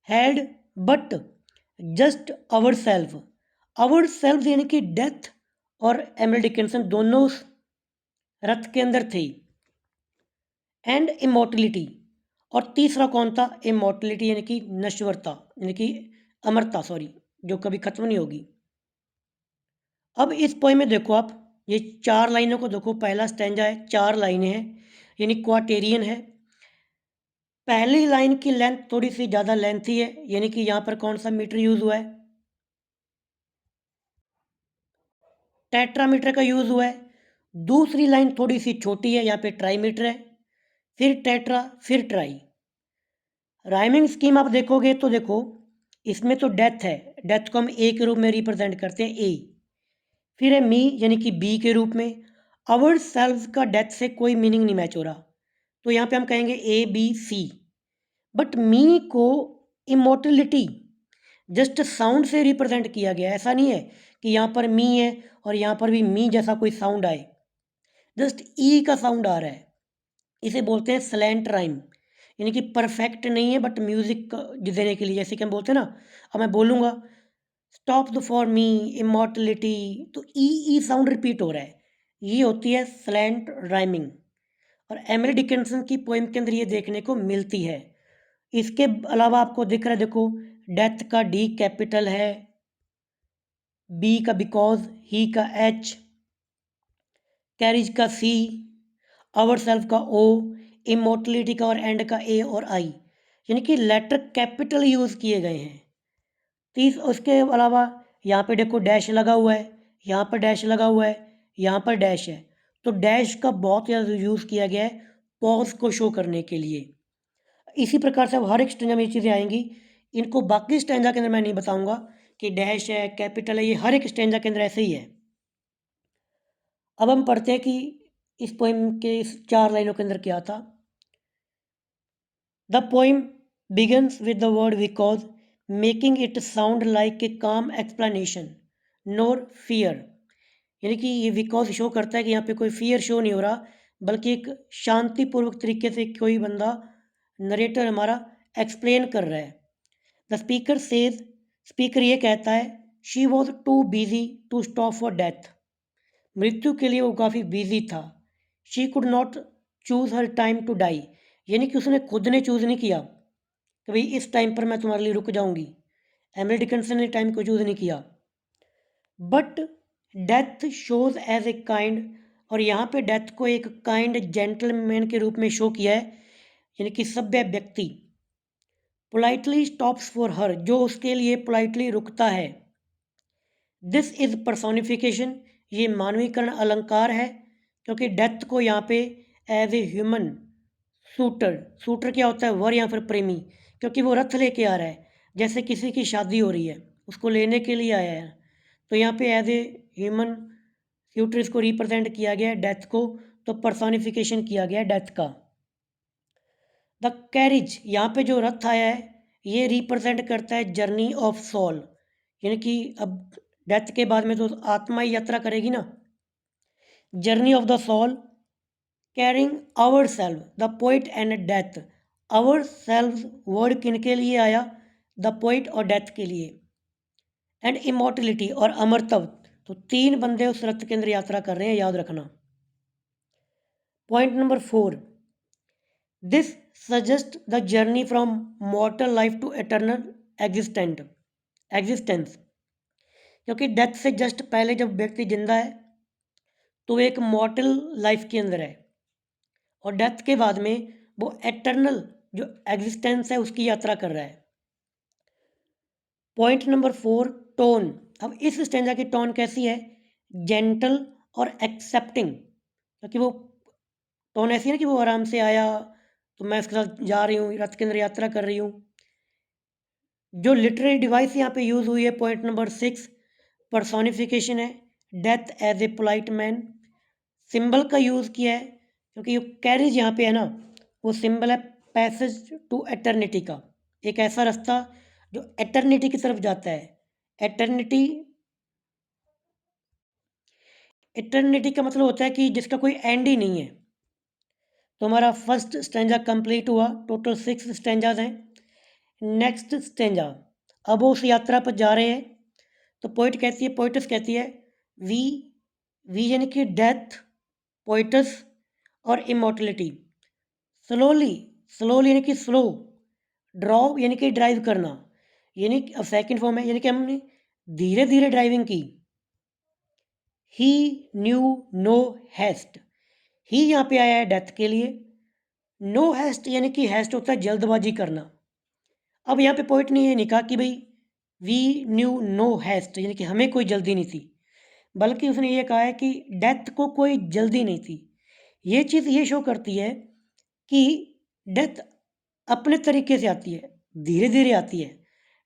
Speaker 1: Held but just ourself यानी कि डेथ और एमिली डिकिंसन दोनों उस रथ के अंदर थे। एंड इमोर्टलिटी, और तीसरा कौन था? इमोर्टलिटी यानी कि नश्वरता, यानी कि अमरता, सॉरी, जो कभी खत्म नहीं होगी। अब इस पोएम में देखो आप, ये 4 लाइनों को देखो। पहला स्टैंजा है, 4 लाइनें हैं, यानी क्वाटेरियन है। पहली लाइन की लेंथ थोड़ी सी ज़्यादा लेंथी है, यानी कि यहाँ पर कौन सा मीटर यूज़ हुआ है? टेट्रामीटर का यूज़ हुआ है। दूसरी लाइन थोड़ी सी छोटी है, यहाँ पे ट्राईमीटर है, फिर टेट्रा, फिर ट्राई। राइमिंग स्कीम आप देखोगे तो देखो, इसमें तो डेथ है, डेथ को हम ए के रूप में रिप्रेजेंट करते हैं, ए। फिर है मी यानी कि बी के रूप में। अवर सेल्फ का डेथ से कोई मीनिंग नहीं मैच हो रहा, तो यहाँ पे हम कहेंगे ए बी सी। बट मी को इमोर्टलिटी जस्ट साउंड से रिप्रेजेंट किया गया। ऐसा नहीं है कि यहाँ पर मी है और यहाँ पर भी मी जैसा कोई साउंड आए, जस्ट ई का साउंड आ रहा है। इसे बोलते हैं स्लैंट राइम, यानी कि परफेक्ट नहीं है बट म्यूजिक देने के लिए। जैसे कि हम बोलते हैं ना, अब मैं बोलूँगा stop the for me immortality, तो ई साउंड रिपीट हो रहा है, ये होती है स्लैंट राइमिंग। और एमिली डिकिंसन की पोइम के अंदर ये देखने को मिलती है। इसके अलावा आपको दिख रहा है, देखो डेथ का डी कैपिटल है, बी का बिकॉज, ही का एच, कैरिज का सी, आवर सेल्फ का ओ, इमोर्टलिटी का और एंड का ए और आई, यानी कि लेटर कैपिटल यूज़ किए गए हैं। तीस उसके अलावा यहाँ पे देखो डैश लगा हुआ है, यहाँ पर डैश लगा हुआ है, यहाँ पर डैश है, तो डैश का बहुत ज़्यादा यूज़ किया गया है पॉज को शो करने के लिए। इसी प्रकार से अब हर एक स्टेंजा में ये चीज़ें आएंगी। इनको बाकी स्टेंजा के अंदर मैं नहीं बताऊंगा कि डैश है, कैपिटल है, ये हर एक स्टेंजा के अंदर ऐसे ही है। अब हम पढ़ते हैं कि इस पोइम के इस 4 लाइनों के अंदर क्या था। The poem begins with the word because, making it sound like a calm explanation nor fear, यानी कि ये बिकॉज शो करता है कि यहाँ पे कोई फियर शो नहीं हो रहा, बल्कि एक शांतिपूर्वक तरीके से कोई बंदा, नरेटर हमारा, एक्सप्लेन कर रहा है। द स्पीकर सेज, स्पीकर ये कहता है, she was too busy to stop for death, मृत्यु के लिए वो काफ़ी बिजी था। She could not choose her time to die, यानी कि उसने खुद ने चूज़ नहीं किया कि भाई इस टाइम पर मैं तुम्हारे लिए रुक जाऊंगी। एमिली डिकिंसन ने टाइम को चूज़ नहीं किया। But death shows as a kind, और यहाँ पे डेथ को एक काइंड जेंटलमैन के रूप में शो किया है, यानी कि सभ्य व्यक्ति। पोलाइटली स्टॉप्स फॉर हर, जो उसके लिए पोलाइटली रुकता है। दिस इज पर्सोनिफिकेशन, ये मानवीकरण अलंकार है, क्योंकि डेथ को यहाँ पे as a human suitor, suitor क्या होता है, वर या फिर प्रेमी, क्योंकि वो रथ लेके आ रहा है, जैसे किसी की शादी हो रही है उसको लेने के लिए आया है, तो यहाँ पे एज ए ह्यूमन सूटर इसको रिप्रेजेंट किया गया है डेथ को, तो पर्सोनिफिकेशन किया गया है डेथ का। द कैरिज, यहाँ पे जो रथ आया है ये रिप्रेजेंट करता है जर्नी ऑफ सोल, यानी कि अब डेथ के बाद में तो आत्मा ही यात्रा करेगी ना, journey of the soul, carrying ourself the poet and death. Ourself word किन के लिए आया, द पोइट और डेथ के लिए, एंड इमोर्टलिटी और अमरत्व, तो 3 बंदे उस रथ के अंदर यात्रा कर रहे हैं, याद रखना। Point number 4, this suggest the journey from mortal life to eternal existence, क्योंकि डेथ से जस्ट पहले जब व्यक्ति जिंदा है तो एक मॉर्टल लाइफ के अंदर है, और डेथ के बाद में वो एटर्नल जो एग्जिस्टेंस है उसकी यात्रा कर रहा है। Point number 4, tone. अब इस स्टेंजा की टोन कैसी है, जेंटल और एक्सेप्टिंग, क्योंकि वो टोन ऐसी है ना कि वो आराम से आया तो मैं उसके साथ जा रही हूँ, रथ के अंदर यात्रा कर रही हूँ। जो लिटरेरी डिवाइस यहाँ पे यूज़ हुई है, पॉइंट नंबर 6, पर्सोनिफिकेशन है, death as a polite man. Symbol का यूज़ किया है, क्योंकि जो कैरिज यहाँ पे है ना, वो सिंबल है पैसेज टू एटर्निटी का, एक ऐसा रास्ता जो एटर्निटी की तरफ जाता है। एटर्निटी, एटर्निटी का मतलब होता है कि जिसका कोई एंड ही नहीं है। तो हमारा फर्स्ट स्टेंजा कंप्लीट हुआ, टोटल 6 स्टेंजाज हैं। नेक्स्ट स्टेंजा, अब वो उस यात्रा पर जा रहे हैं, तो पोइट कहती है, पोइटस कहती है, वी, वी यानी कि डेथ, पोइटस और इमोर्टलिटी, स्लोली, स्लोली यानी कि स्लो, ड्रॉ यानी कि ड्राइव करना, यानी अब सेकंड फॉर्म है, यानी कि हमने धीरे धीरे ड्राइविंग की। ही न्यू नो हैस्ट, ही यहाँ पे आया है डेथ के लिए, नो हैस्ट यानी कि हैस्ट होता है जल्दबाजी करना। अब यहाँ पे पोइट ने ये नहीं कहा कि भाई वी न्यू नो हैस्ट, यानी कि हमें कोई जल्दी नहीं थी, बल्कि उसने ये कहा है कि डेथ को कोई जल्दी नहीं थी। ये चीज़ ये शो करती है कि डेथ अपने तरीके से आती है, धीरे धीरे आती है।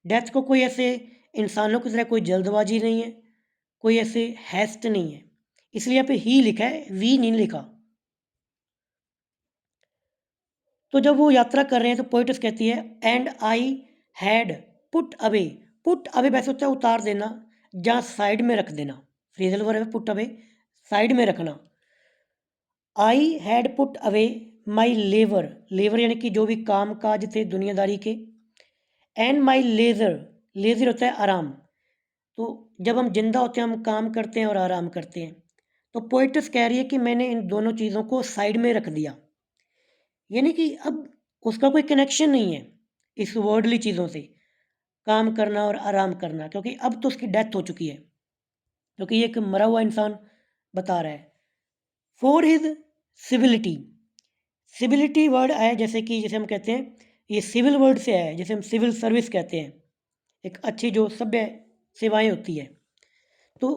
Speaker 1: डेथ को कोई ऐसे इंसानों की तरह कोई जल्दबाजी नहीं है, कोई ऐसे हैस्ट नहीं है, इसलिए यहाँ पे ही लिखा है, वी नहीं लिखा। तो जब वो यात्रा कर रहे हैं तो पोइटस कहती है and I had put away वैसे होता है उतार देना या साइड में रख देना, फ्रेजल वर्ब है पुट अवे, साइड में रखना। I had put away my लेवर यानी कि जो भी काम काज थे दुनियादारी के, एंड माई लेजर होता है आराम। तो जब हम जिंदा होते हैं हम काम करते हैं और आराम करते हैं, तो पोइटस कह रही है कि मैंने इन दोनों चीज़ों को साइड में रख दिया, यानी कि अब उसका कोई कनेक्शन नहीं है इस वर्डली चीज़ों से, काम करना और आराम करना, क्योंकि अब तो उसकी डेथ हो चुकी है, क्योंकि ये एक मरा हुआ इंसान बता रहा है। For his civility, civility word है जैसे कि जैसे हम कहते हैं ये सिविल वर्ड से है, जैसे हम सिविल सर्विस कहते हैं, एक अच्छी जो सभ्य सेवाएं होती है। तो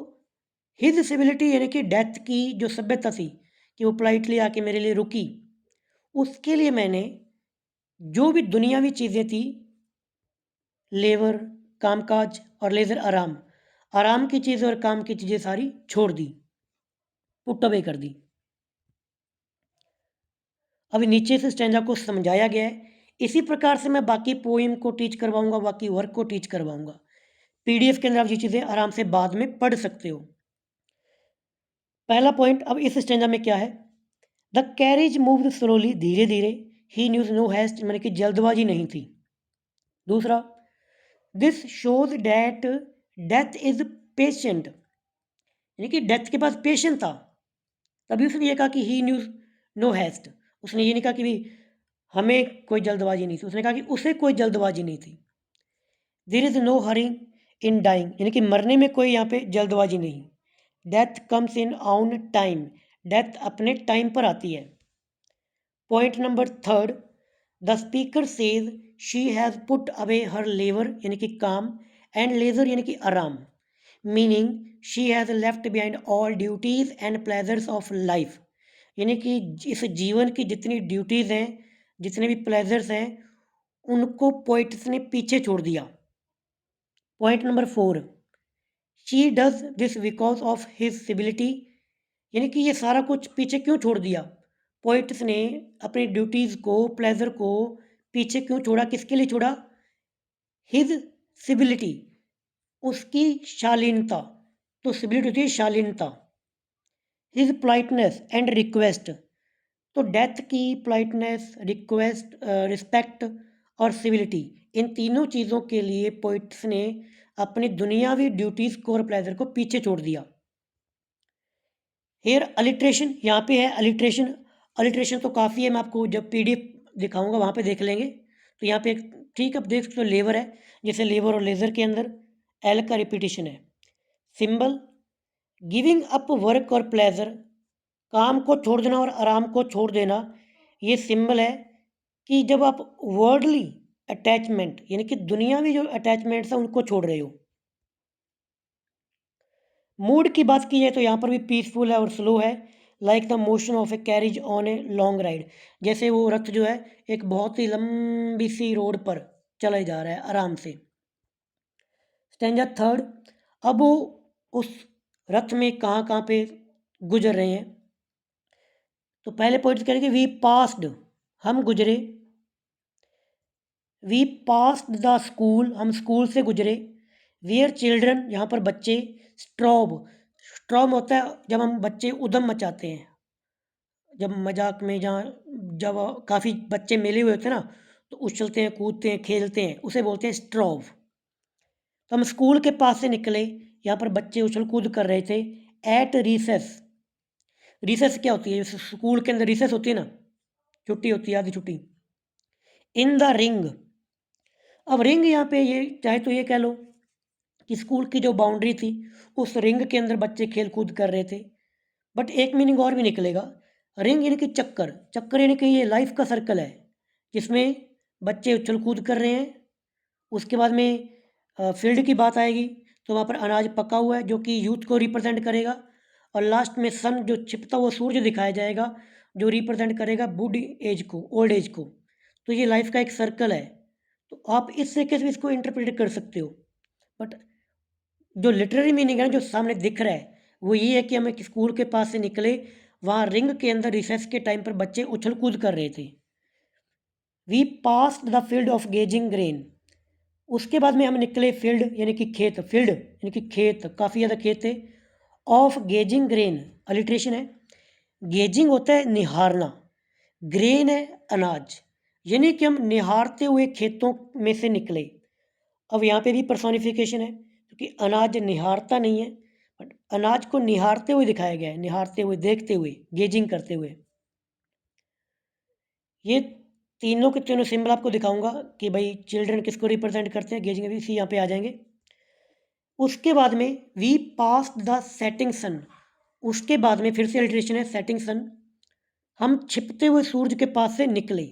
Speaker 1: हिज सिविलिटी यानी कि डेथ की जो सभ्यता थी कि वो पोलाइटली आके मेरे लिए रुकी, उसके लिए मैंने जो भी दुनियावी चीज़ें थी, लेबर कामकाज और लेज़र आराम की चीज़ें और काम की चीज़ें सारी छोड़ दी, पुट अवे कर दी। अभी नीचे से स्टैंजा को समझाया गया है, इसी प्रकार से मैं बाकी पोइम को टीच करवाऊंगा, बाकी वर्क को टीच करवाऊंगा। पीडीएफ के अंदर आप ये चीज़ें आराम से बाद में पढ़ सकते हो। पहला पॉइंट अब इस स्टैंजा में क्या है, द कैरेज मूव्ड स्लोली, धीरे धीरे, ही न्यूज नो हैस्ट, मैंने कि जल्दबाजी नहीं थी। दूसरा, this shows that death is patient, यानी कि डेथ के पास पेशेंट था, तभी उसने ये कहा कि ही न्यूज नो हैस्ट, उसने ये नहीं कहा कि भी हमें कोई जल्दबाजी नहीं थी, उसने कहा कि उसे कोई जल्दबाजी नहीं थी। There is no hurry in dying, यानी कि मरने में कोई यहाँ पे जल्दबाजी नहीं। Death comes in on time, death अपने टाइम पर आती है। Point number third, the speaker says she has put away her labour, यानी कि काम, एंड लेजर यानी कि आराम, meaning she has left behind all duties and pleasures of life, यानी कि इस जीवन की जितनी ड्यूटीज़ हैं, जितने भी प्लेजर्स हैं, उनको पोइट्स ने पीछे छोड़ दिया। Point number four, she does this because of his civility, यानी कि ये सारा कुछ पीछे क्यों छोड़ दिया, पोइट्स ने अपनी ड्यूटीज़ को, प्लेजर को पीछे क्यों छोड़ा, किसके लिए छोड़ा, हिज सिबिलिटी, उसकी शालीनता, तो सिबिलिटी होती है शालीनता। हिज पोलाइटनेस एंड रिक्वेस्ट, तो डेथ की पोलाइटनेस, रिक्वेस्ट, रिस्पेक्ट और सिविलिटी, इन तीनों चीज़ों के लिए पोइट्स ने अपनी दुनियावी ड्यूटीज़ को और प्लेजर को पीछे छोड़ दिया। हेयर अलिट्रेशन, यहाँ पे है अलिट्रेशन, अलिट्रेशन तो काफ़ी है, मैं आपको जब पीडीएफ दिखाऊंगा वहाँ पे देख लेंगे। तो यहाँ पे ठीक है, देख सकते हो लेबर है, जैसे लेबर और लेज़र के अंदर एल का रिपीटिशन है। सिंबल, गिविंग अप वर्क और प्लेजर, काम को छोड़ देना और आराम को छोड़ देना, ये सिंबल है कि जब आप वर्डली अटैचमेंट यानी कि दुनियावी जो अटैचमेंट्स हैं उनको छोड़ रहे हो। मूड की बात की जाए तो यहाँ पर भी पीसफुल है और स्लो है, like the motion of A carriage on a long ride, जैसे वो रथ जो है एक बहुत ही लंबी सी रोड पर चला जा रहा है आराम से। स्टैंजा थर्ड, अब वो उस रथ में कहाँ कहाँ पे गुजर रहे हैं, तो पहले पॉइंट करेंगे वी पास्ड, हम गुजरे, वी पास्ड द स्कूल, हम स्कूल से गुजरे, वेयर चिल्ड्रन, यहाँ पर बच्चे, स्ट्रॉब, स्ट्रॉब होता है जब हम बच्चे उधम मचाते हैं, जब मजाक में जहाँ जब काफ़ी बच्चे मिले हुए होते हैं ना, तो उछलते हैं, कूदते हैं, खेलते हैं, उसे बोलते हैं स्ट्रॉब। तो हम स्कूल के पास से निकले, यहाँ पर बच्चे उछल कूद कर रहे थे। एट रिसेस, रिसेस क्या होती है, स्कूल के अंदर रिसेस होती है ना, छुट्टी होती है, आधी छुट्टी। इन द रिंग, अब रिंग यहाँ पे ये चाहे तो ये कह लो कि स्कूल की जो बाउंड्री थी उस रिंग के अंदर बच्चे खेल कूद कर रहे थे, बट एक मीनिंग और भी निकलेगा, रिंग यानी कि चक्कर, चक्कर यानी कि ये लाइफ का सर्कल है जिसमें बच्चे उछल कूद कर रहे हैं। उसके बाद में फील्ड की बात आएगी तो वहाँ पर अनाज पका हुआ है जो कि यूथ को रिप्रेजेंट करेगा, और लास्ट में सन जो छिपता हुआ सूर्य दिखाया जाएगा जो रिप्रेजेंट करेगा बूढ़ी एज को, ओल्ड एज को। तो ये लाइफ का एक सर्कल है, तो आप इस तरीके से इसको इंटरप्रेट कर सकते हो। बट जो लिटरेरी मीनिंग है ना, जो सामने दिख रहा है वो ये है कि हम एक स्कूल के पास से निकले, वहाँ रिंग के अंदर रिसेस के टाइम पर बच्चे उछल कूद कर रहे थे। We passed the field of gazing grain. उसके बाद में हम निकले फील्ड यानी कि खेत, फील्ड यानी कि खेत, काफ़ी ज़्यादा खेत थे। ऑफ गेजिंग ग्रेन, अलिट्रेशन है। गेजिंग होता है निहारना, ग्रेन है अनाज, यानी कि हम निहारते हुए खेतों में से निकले। अब यहाँ पे भी पर्सोनिफिकेशन है, क्योंकि अनाज निहारता नहीं है, बट अनाज को निहारते हुए दिखाया गया है, निहारते हुए, देखते हुए, गेजिंग करते हुए। ये तीनों के तीनों सिंबल आपको दिखाऊंगा कि भाई चिल्ड्रन किसको रिप्रेजेंट करते हैं, गेजिंग भी इसी यहाँ पे आ जाएंगे। उसके बाद में we pass the setting sun, उसके बाद में फिर से अल्ट्रेशन है सेटिंग सन, हम छिपते हुए सूरज के पास से निकले।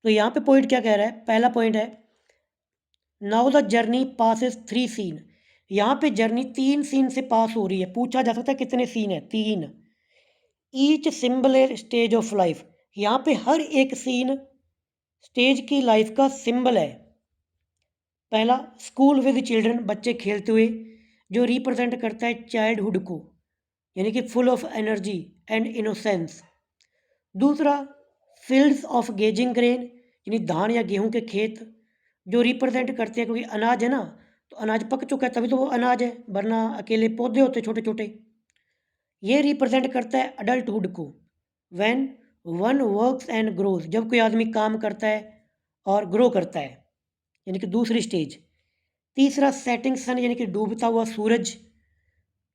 Speaker 1: तो यहाँ पे पॉइंट क्या कह रहा है, पहला पॉइंट है now the journey passes 3 scene, यहाँ पे जर्नी 3 सीन से पास हो रही है। पूछा जा सकता है कितने सीन है, 3। Each symbol a stage of life, यहाँ पे हर एक सीन स्टेज की लाइफ का सिंबल है। पहला स्कूल विद चिल्ड्रन, बच्चे खेलते हुए, जो रिप्रेजेंट करता है चाइल्डहुड को, यानी कि full of energy and innocence. दूसरा फील्ड्स ऑफ गेजिंग ग्रेन, यानी धान या गेहूं के खेत, जो रिप्रेजेंट करते हैं, क्योंकि अनाज है ना, तो अनाज पक चुका है तभी तो वो अनाज है, वरना अकेले पौधे होते छोटे छोटे। ये रिप्रेजेंट करता है अडल्टहुड को, when one works and grows, जब कोई आदमी काम करता है और ग्रो करता है, यानी कि दूसरी स्टेज। तीसरा सेटिंग सन, यानी कि डूबता हुआ सूरज,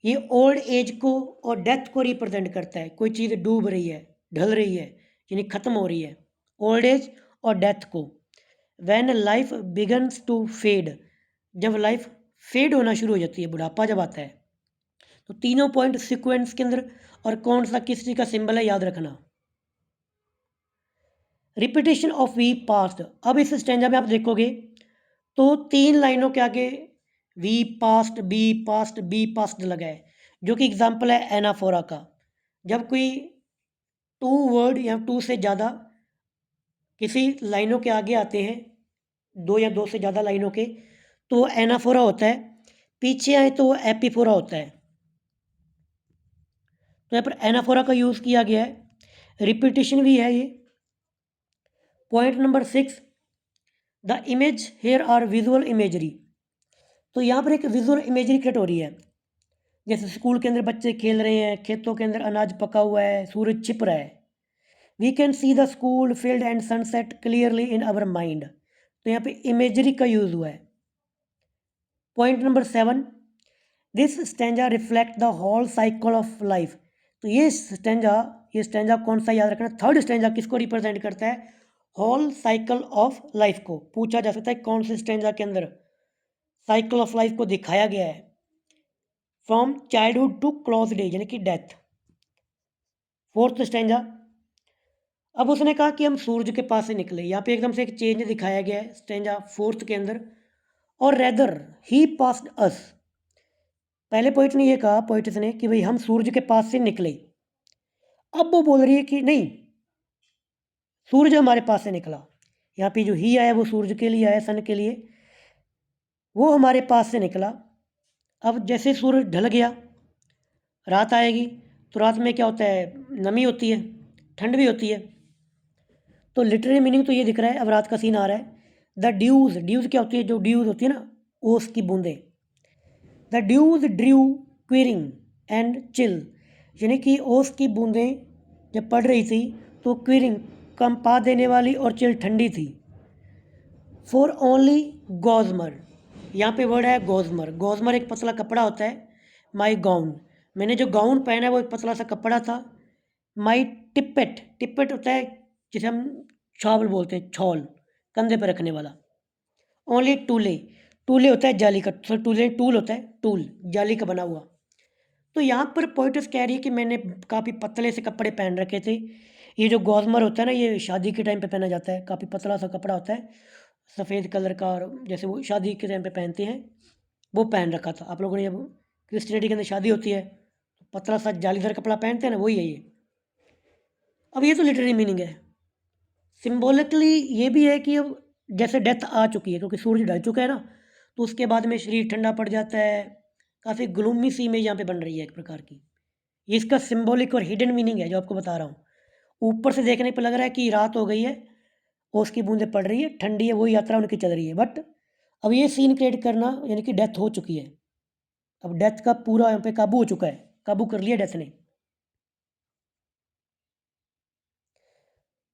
Speaker 1: ये ओल्ड एज को और डेथ को रिप्रेजेंट करता है, कोई चीज़ डूब रही है, ढल रही है, यानी ख़त्म हो रही है, ओल्ड एज और डेथ को। When life begins to fade, जब लाइफ फेड होना शुरू हो जाती है, बुढ़ापा जब आता है। तो तीनों पॉइंट सीक्वेंस के अंदर, और कौन सा किस चीज़ का सिंबल है याद रखना। रिपीटेशन ऑफ वी पास्ट, अब इस स्टैंजा में आप देखोगे तो 3 लाइनों के आगे we passed we passed we passed लगा है, जो कि एग्जाम्पल है एनाफोरा का। जब कोई 2 वर्ड या 2 से ज़्यादा किसी लाइनों के आगे आते हैं, 2 या 2 से ज़्यादा लाइनों के, तो वो एनाफोरा होता है। पीछे आए तो वो एपीफोरा होता है। तो यहाँ पर एनाफोरा का यूज़ किया गया है, रिपीटेशन भी है ये। Point number 6, the image here are visual imagery, तो यहाँ पर एक विजुअल इमेजरी क्रिएट हो रही है। जैसे स्कूल के अंदर बच्चे खेल रहे हैं, खेतों के अंदर अनाज पका हुआ है, सूरज छिप रहा है। We can see the school field and sunset clearly in our mind, तो यहाँ पे इमेजरी का यूज़ हुआ है। Point number 7, this stanza reflect the whole cycle of life, तो ये स्टेंजा कौन सा याद रखना, थर्ड स्टेंजा किसको रिप्रेजेंट करता है, होल साइकिल ऑफ लाइफ को। पूछा जा सकता है कौन से स्टेंजा के अंदर साइकिल ऑफ लाइफ को दिखाया गया है, from childhood to close age, यानी कि डेथ। फोर्थ स्टेंजा, अब उसने कहा कि हम सूरज के पास से निकले, यहाँ पे एकदम से एक चेंज दिखाया गया है स्टेंजा फोर्थ के अंदर। और रेदर ही पास्ड अस, पहले पोइट ने ये कहा, पोइट्स ने, कि भाई हम सूरज के पास से निकले। अब वो बोल रही है कि नहीं, सूरज हमारे पास से निकला। यहाँ पे जो ही आया वो सूरज के लिए आया, सन के लिए, वो हमारे पास से निकला। अब जैसे सूरज ढल गया, रात आएगी, तो रात में क्या होता है, नमी होती है, ठंड भी होती है। तो लिटररी मीनिंग तो ये दिख रहा है, अब रात का सीन आ रहा है। द ड्यूज, ड्यूज क्या होती है, जो ड्यूज होती है ना, ओस की बूंदें। The dews drew quivering and chill, यानी कि ओस की बूंदें जब पड़ रही थी तो क्विरिंग, कंपा देने वाली, और चिल, ठंडी थी। फॉर ओनली गॉजमर, यहाँ पे वर्ड है गॉजमर। गॉजमर एक पतला कपड़ा होता है। माई गाउन, मैंने जो गाउन पहना है वो एक पतला सा कपड़ा था। माई टिप्पेट, टिप्पेट होता है जिसे हम छावल बोलते हैं, छौल, कंधे पर रखने वाला। ओनली टूले, टूले होता है जाली का, टूले टूल होता है, टूल जाली का बना हुआ। तो यहाँ पर पोइटस कह रही है कि मैंने काफ़ी पतले से कपड़े पहन रखे थे। ये जो गॉजमर होता है ना, ये शादी के टाइम पे पहना जाता है, काफ़ी पतला सा कपड़ा होता है, सफ़ेद कलर का, और जैसे वो शादी के टाइम पे पहनते हैं, वो पहन रखा था। आप लोगों ने जब क्रिश्चियनिटी के अंदर शादी होती है, पतला सा जालीदार कपड़ा पहनते हैं ना, वही है ये। अब ये तो लिटररी मीनिंग है। सिम्बोलिकली ये भी है कि अब जैसे डेथ आ चुकी है, क्योंकि सूरज ढल चुका है ना, तो उसके बाद में शरीर ठंडा पड़ जाता है, काफ़ी ग्लूमी सी इमेज यहाँ पे बन रही है एक प्रकार की। ये इसका सिम्बॉलिक और हिडन मीनिंग है जो आपको बता रहा हूँ। ऊपर से देखने पर लग रहा है कि रात हो गई है, ओस की बूंदें पड़ रही है, ठंडी है, वही यात्रा उनकी चल रही है। बट अब ये सीन क्रिएट करना यानी कि डेथ हो चुकी है। अब डेथ का पूरा यहाँ पे काबू हो चुका है, काबू कर लिया डेथ ने।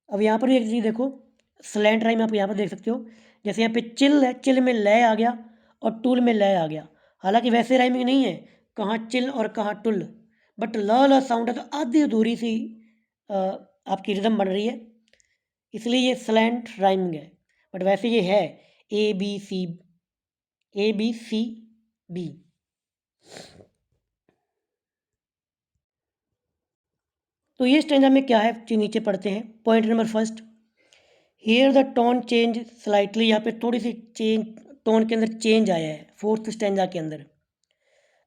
Speaker 1: अब यहाँ पर एक चीज़ देखो, स्लैंट राइम आप यहाँ पर देख सकते हो। जैसे यहाँ पे चिल है, चिल में लय आ गया और टुल में लय आ गया। हालांकि वैसे राइमिंग नहीं है, कहाँ चिल और कहाँ टुल, बट ल ल साउंड है तो आधी अधूरी सी आपकी रिदम बन रही है, इसलिए ये स्लैंट राइमिंग है। बट वैसे ये है A B C, A B C B. तो ये स्टैंजा में क्या है, नीचे पढ़ते हैं। Point number first, here the tone change slightly, यहाँ पे थोड़ी सी चेंज, टोन के अंदर चेंज आया है फोर्थ स्टैंजा के अंदर।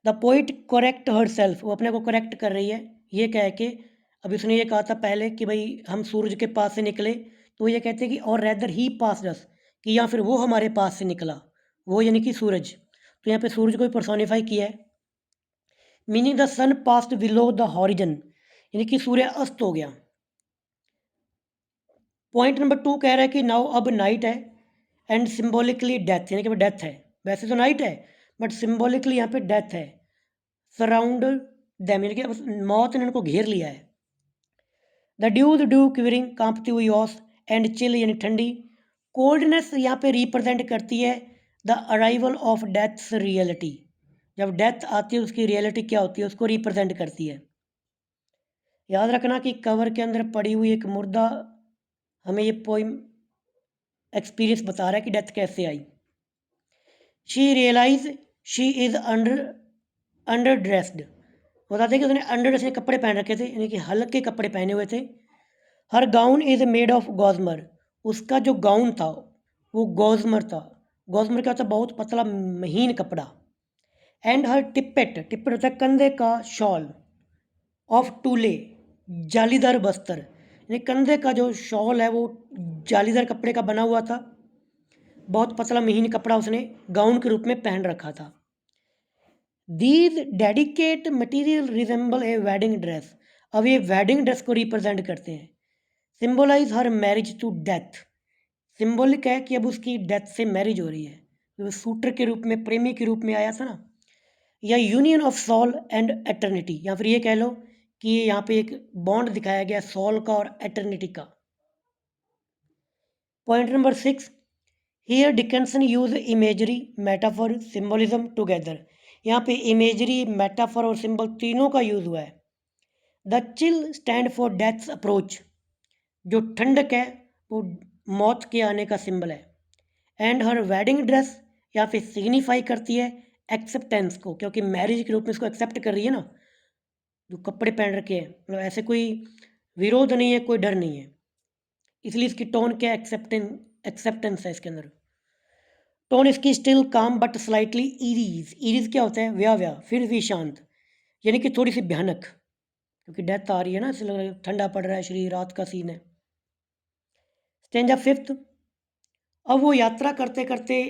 Speaker 1: The poet correct her self, वो अपने को करेक्ट कर रही है ये कह के। अब उसने ये कहा था पहले कि भाई हम सूरज के पास से निकले, तो ये कहते हैं कि और रैदर ही पास अस, कि या फिर वो हमारे पास से निकला, वो यानी कि सूरज। तो यहाँ पे सूरज को पर्सोनिफाई किया है। Meaning the sun passed below the horizon, यानी कि सूर्य अस्त हो गया। पॉइंट नंबर 2 कह रहा है कि नाउ अब नाइट है एंड सिम्बॉलिकली डेथ, यानी कि डेथ है। वैसे तो नाइट है बट सिम्बॉलिकली यहाँ पे डेथ है। सराउंड दैम, यानी कि मौत ने उनको घेर लिया है। द ड्यू क्विरिंग, कांपती हुई ओस, एंड चिल यानी ठंडी। कोल्डनेस यहाँ पे रिप्रेजेंट करती है the arrival of deaths reality, जब डेथ आती है उसकी रियलिटी क्या होती है उसको रिप्रेजेंट करती है। याद रखना कि कवर के अंदर पड़ी हुई एक मुर्दा हमें ये पोइम एक्सपीरियंस बता रहा है कि डेथ कैसे आई। She realise she is underdressed, बताते हैं कि उसने अंडर ड्रेस कपड़े पहन रखे थे, यानी कि हल्के कपड़े पहने हुए थे। हर गाउन इज़ मेड ऑफ गॉजमर, उसका जो गाउन था वो गॉजमर था। गॉजमर क्या होता है, बहुत पतला महीन कपड़ा। एंड हर टिप्पेट, टिप्पेट होता है कंधे का शॉल, ऑफ टूले, जालीदार बस्तर, यानी कंधे का जो शॉल है वो जालीदार कपड़े का बना हुआ था। बहुत पतला महीन कपड़ा उसने गाउन के रूप में पहन रखा था। These dedicate material resemble a wedding dress, अब ये वेडिंग ड्रेस को रिप्रेजेंट करते हैं। Symbolize her marriage to death, symbolic है कि अब उसकी डेथ से मैरिज हो रही है, तो सूटर के रूप में, प्रेमी के रूप में आया था ना। या union of soul and eternity, या फिर ये कह लो कि यहाँ पे एक बॉन्ड दिखाया गया सॉल का और एटर्निटी का। Point number 6, here Dickenson use imagery metaphor symbolism together, यहाँ पे इमेजरी मेटाफर और सिंबल तीनों का यूज हुआ है। The chill stand for deaths approach, जो ठंडक है वो मौत के आने का सिंबल है। एंड हर वेडिंग ड्रेस यहाँ पे सिग्निफाई करती है एक्सेप्टेंस को, क्योंकि मैरिज के रूप में इसको एक्सेप्ट कर रही है ना, जो कपड़े पहन रखे हैं, मतलब ऐसे कोई विरोध नहीं है, कोई डर नहीं है, इसलिए इसकी टोन क्या, एक्सेप्टेंस है इसके अंदर। टोन इसकी स्टिल काम बट स्लाइटली इरीज, इरीज क्या होता है, व्या फिर भी शांत, यानी कि थोड़ी सी भयानक, क्योंकि डेथ आ रही है ना, इसलिए लग रहा है ठंडा पड़ रहा है शरीर, रात का सीन है। स्टेंजा 5, अब वो यात्रा करते करते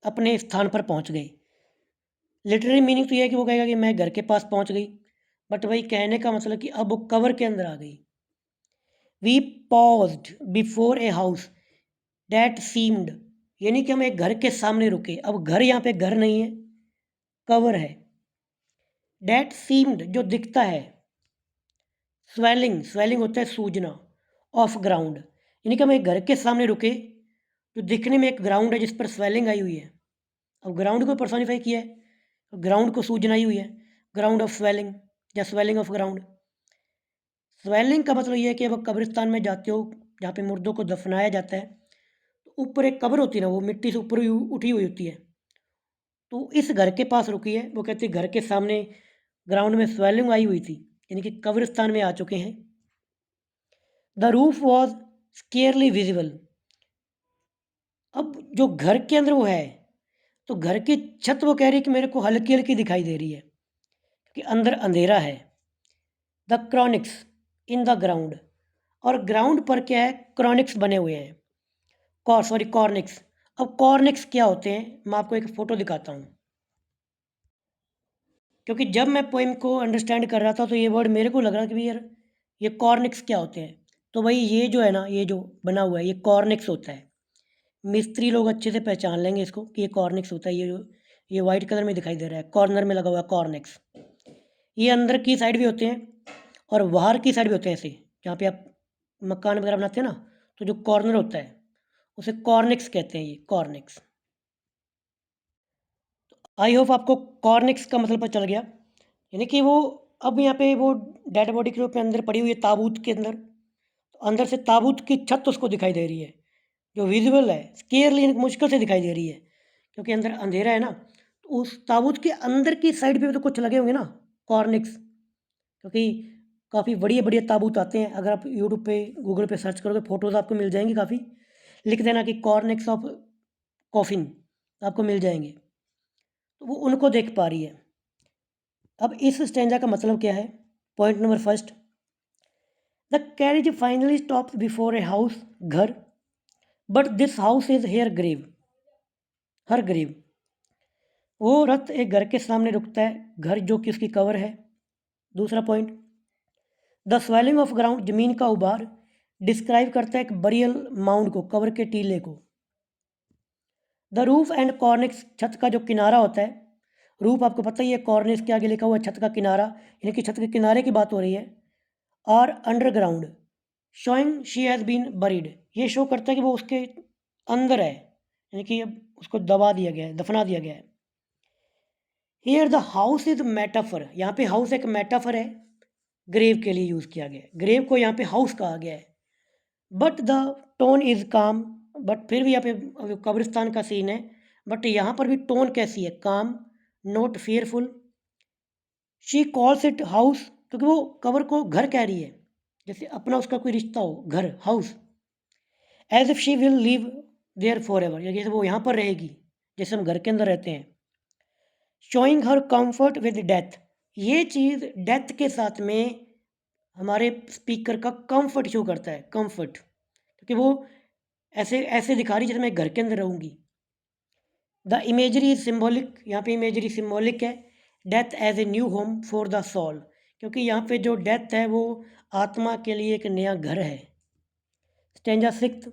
Speaker 1: अपने स्थान पर पहुंच गए। लिटररी मीनिंग तो यह है कि वो कहेगा कि मैं घर के पास पहुंच गई, बट वही कहने का मतलब कि अब वो कवर के अंदर आ गई। We paused before a house that seemed, यानी कि हम एक घर के सामने रुके। अब घर यहाँ पे घर नहीं है, कवर है। डैट सीम्ड जो दिखता है, स्वेलिंग, स्वेलिंग होता है सूजना, ऑफ ग्राउंड, यानी कि हम एक घर के सामने रुके जो दिखने में एक ग्राउंड है जिस पर स्वेलिंग आई हुई है। अब ग्राउंड को पर्सोनिफाई किया है, ग्राउंड को सूजन आई हुई है, ग्राउंड ऑफ स्वेलिंग या स्वेलिंग ऑफ ग्राउंड। स्वेलिंग का मतलब ये है कि अब कब्रिस्तान में जाते हो जहाँ पे मुर्दों को दफनाया जाता है, तो ऊपर एक कब्र होती है ना, वो मिट्टी से ऊपर उठी हुई होती है, तो इस घर के पास रुकी है। वो कहते घर के सामने ग्राउंड में स्वेलिंग आई हुई थी, यानी कि कब्रिस्तान में आ चुके हैं। द रूफ वॉज स्केयरली विजिबल, अब जो घर के अंदर वो है, तो घर की छत वो कह रही है कि मेरे को हल्की हल्की दिखाई दे रही है कि अंदर अंधेरा है। द क्रॉनिक्स इन द ग्राउंड, और ग्राउंड पर क्या है, क्रॉनिक्स बने हुए हैं, कॉर्निक्स। अब कॉर्निक्स क्या होते हैं, मैं आपको एक फ़ोटो दिखाता हूँ, क्योंकि जब मैं पोइम को अंडरस्टैंड कर रहा था तो ये वर्ड मेरे को लग रहा था कि यार ये कॉर्निक्स क्या होते हैं। तो भाई ये जो है ना, ये जो बना हुआ है ये कॉर्निक्स होता है। मिस्त्री लोग अच्छे से पहचान लेंगे इसको कि ये कॉर्निक्स होता है। ये वाइट कलर में दिखाई दे रहा है, कॉर्नर में लगा हुआ है कॉर्निक्स। ये अंदर की साइड भी होते हैं और बाहर की साइड भी होते हैं, ऐसे जहाँ पे आप मकान वगैरह बनाते हैं ना, तो जो कॉर्नर होता है उसे कॉर्निक्स कहते हैं, ये कॉर्निक्स। आई होप आपको कॉर्निक्स का मतलब पता चल गया। यानी कि वो अब यहाँ पे वो डेड बॉडी के रूप में अंदर पड़ी हुई है ताबूत के अंदर, तो अंदर से ताबूत की छत उसको दिखाई दे रही है, जो विजिबल है, क्लियरली मुश्किल से दिखाई दे रही है क्योंकि अंदर अंधेरा है ना। तो उस ताबूत के अंदर की साइड पे भी तो कुछ लगे होंगे ना कॉर्निक्स, क्योंकि काफ़ी बढ़िया बढ़िया ताबूत आते हैं। अगर आप यूट्यूब पे गूगल पे सर्च करोगे फोटोज़ आपको मिल जाएंगी काफ़ी। लिख देना कि कॉर्निक्स ऑफ कॉफिन, आपको मिल जाएंगे। तो वो उनको देख पा रही है। अब इस स्टेंजा का मतलब क्या है? Point number first, the carriage finally stops before a house, घर, but this house is her grave, her grave. वो रथ एक घर के सामने रुकता है, घर जो कि उसकी कवर है। दूसरा point, the swelling of ground, जमीन का उबार, डिस्क्राइब करता है एक बरियल माउंड को, कवर के टीले को। द रूफ एंड कॉर्निक्स, छत का जो किनारा होता है, रूफ आपको पता ही है, कॉर्निक्स के आगे लिखा हुआ है छत का किनारा, यानी कि छत के किनारे की बात हो रही है। और underground, showing she has been buried, ये शो करता है कि वो उसके अंदर है, यानी कि अब उसको दबा दिया गया है, दफना दिया गया है। Here the house is metaphor, यहाँ पे हाउस एक मेटाफर है, ग्रेव के लिए यूज़ किया गया है। ग्रेव को यहाँ पे हाउस कहा गया है। बट द टोन इज काम, बट फिर भी यहाँ पे कब्रिस्तान का सीन है, बट यहाँ पर भी टोन कैसी है? काम, note fearful. She calls it house, क्योंकि वो कबर को घर कह रही है, जैसे अपना उसका कोई रिश्ता हो, घर, house. As if she will live there forever, या जैसे वो यहाँ पर रहेगी जैसे हम घर के अंदर रहते हैं। Showing her comfort with death, ये चीज़ डेथ के साथ में हमारे स्पीकर का कंफर्ट शो करता है, कंफर्ट, क्योंकि वो ऐसे ऐसे दिखा रही जैसे मैं घर के अंदर रहूँगी। द इमेजरी इज सिम्बॉलिक, यहाँ पे इमेजरी सिम्बॉलिक है। Death as a new home for the soul, क्योंकि यहाँ पे जो डेथ है वो आत्मा के लिए एक नया घर है। स्टेंजा सिक्स,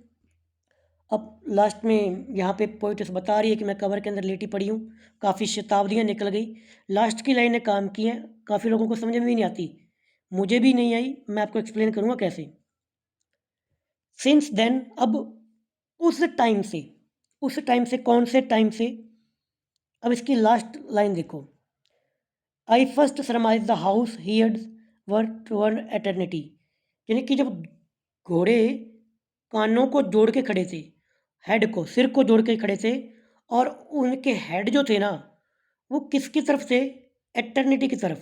Speaker 1: अब लास्ट में यहाँ पे पोइट्स बता रही है कि मैं कबर के अंदर लेटी पड़ी हूँ, काफ़ी शताब्दियाँ निकल गई, लास्ट की लाइनें काम की हैं, काफ़ी लोगों को समझ में भी नहीं आती, मुझे भी नहीं आई, मैं आपको एक्सप्लेन करूँगा कैसे। सिंस देन, अब उस टाइम से, उस टाइम से कौन से टाइम से? अब इसकी लास्ट लाइन देखो, I first surmise the horses heads were toward eternity, यानी कि जब घोड़े कानों को जोड़ के खड़े थे, हेड को, सिर को जोड़ के खड़े थे, और उनके हेड जो थे ना वो किसकी तरफ थे? एटर्निटी की तरफ,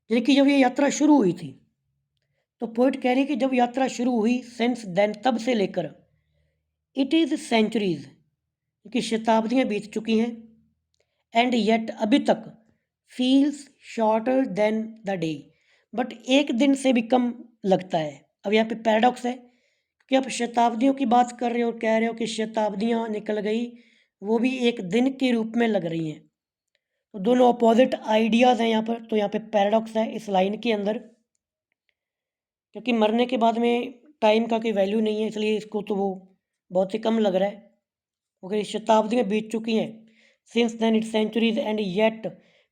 Speaker 1: यानी कि जब ये यात्रा शुरू हुई थी। तो पोइट कह रही कि जब यात्रा शुरू हुई, सिंस देन, तब से लेकर, इट इज़ सेंचुरीज, कि शताब्दियाँ बीत चुकी हैं, एंड येट, अभी तक, feels shorter than the day, but एक दिन से भी कम लगता है। अब यहाँ पे पैराडॉक्स है कि आप शताब्दियों की बात कर रहे हो और कह रहे हो कि शताब्दियाँ निकल गई, वो भी एक दिन के रूप में लग रही हैं। तो दोनों अपोजिट आइडियाज़ हैं यहाँ पर, तो यहाँ पे पैराडॉक्स है इस लाइन के अंदर, क्योंकि मरने के बाद में टाइम का कोई वैल्यू नहीं है, इसलिए इसको तो वो बहुत ही कम लग रहा है। ओके, शताब्दियाँ बीत चुकी हैं, since then it centuries and yet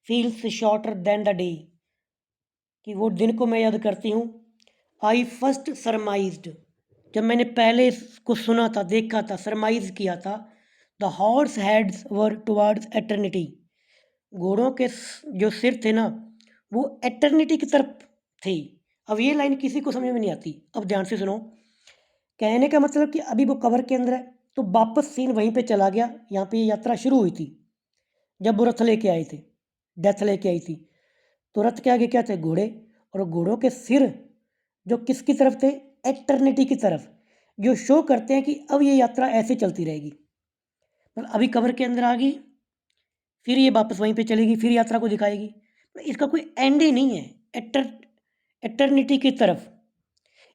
Speaker 1: feels shorter than the day, कि वो दिन को मैं याद करती हूँ। आई फर्स्ट सरमाइज्ड, जब मैंने पहले इसको सुना था, देखा था, सरमाइज किया था, the horse heads were towards eternity, घोड़ों के जो सिर थे ना वो एटर्निटी की तरफ थे। अब ये लाइन किसी को समझ में नहीं आती, अब ध्यान से सुनो। कहने का मतलब कि अभी वो कवर के अंदर है, तो वापस सीन वहीं पे चला गया, यहाँ पे यात्रा शुरू हुई थी जब वो रथ लेके आए थे, डेथ लेके आई थी। तो रथ के आगे क्या थे? घोड़े, और घोड़ों के सिर जो किसकी तरफ थे? एटर्निटी की तरफ, जो शो करते हैं कि अब ये यात्रा ऐसे चलती रहेगी। मतलब अभी कवर के अंदर आ गई, फिर ये वापस वहीं पे चलेगी, फिर यात्रा को दिखाएगी, तो इसका कोई एंड ही नहीं है, एटर्निटी की तरफ।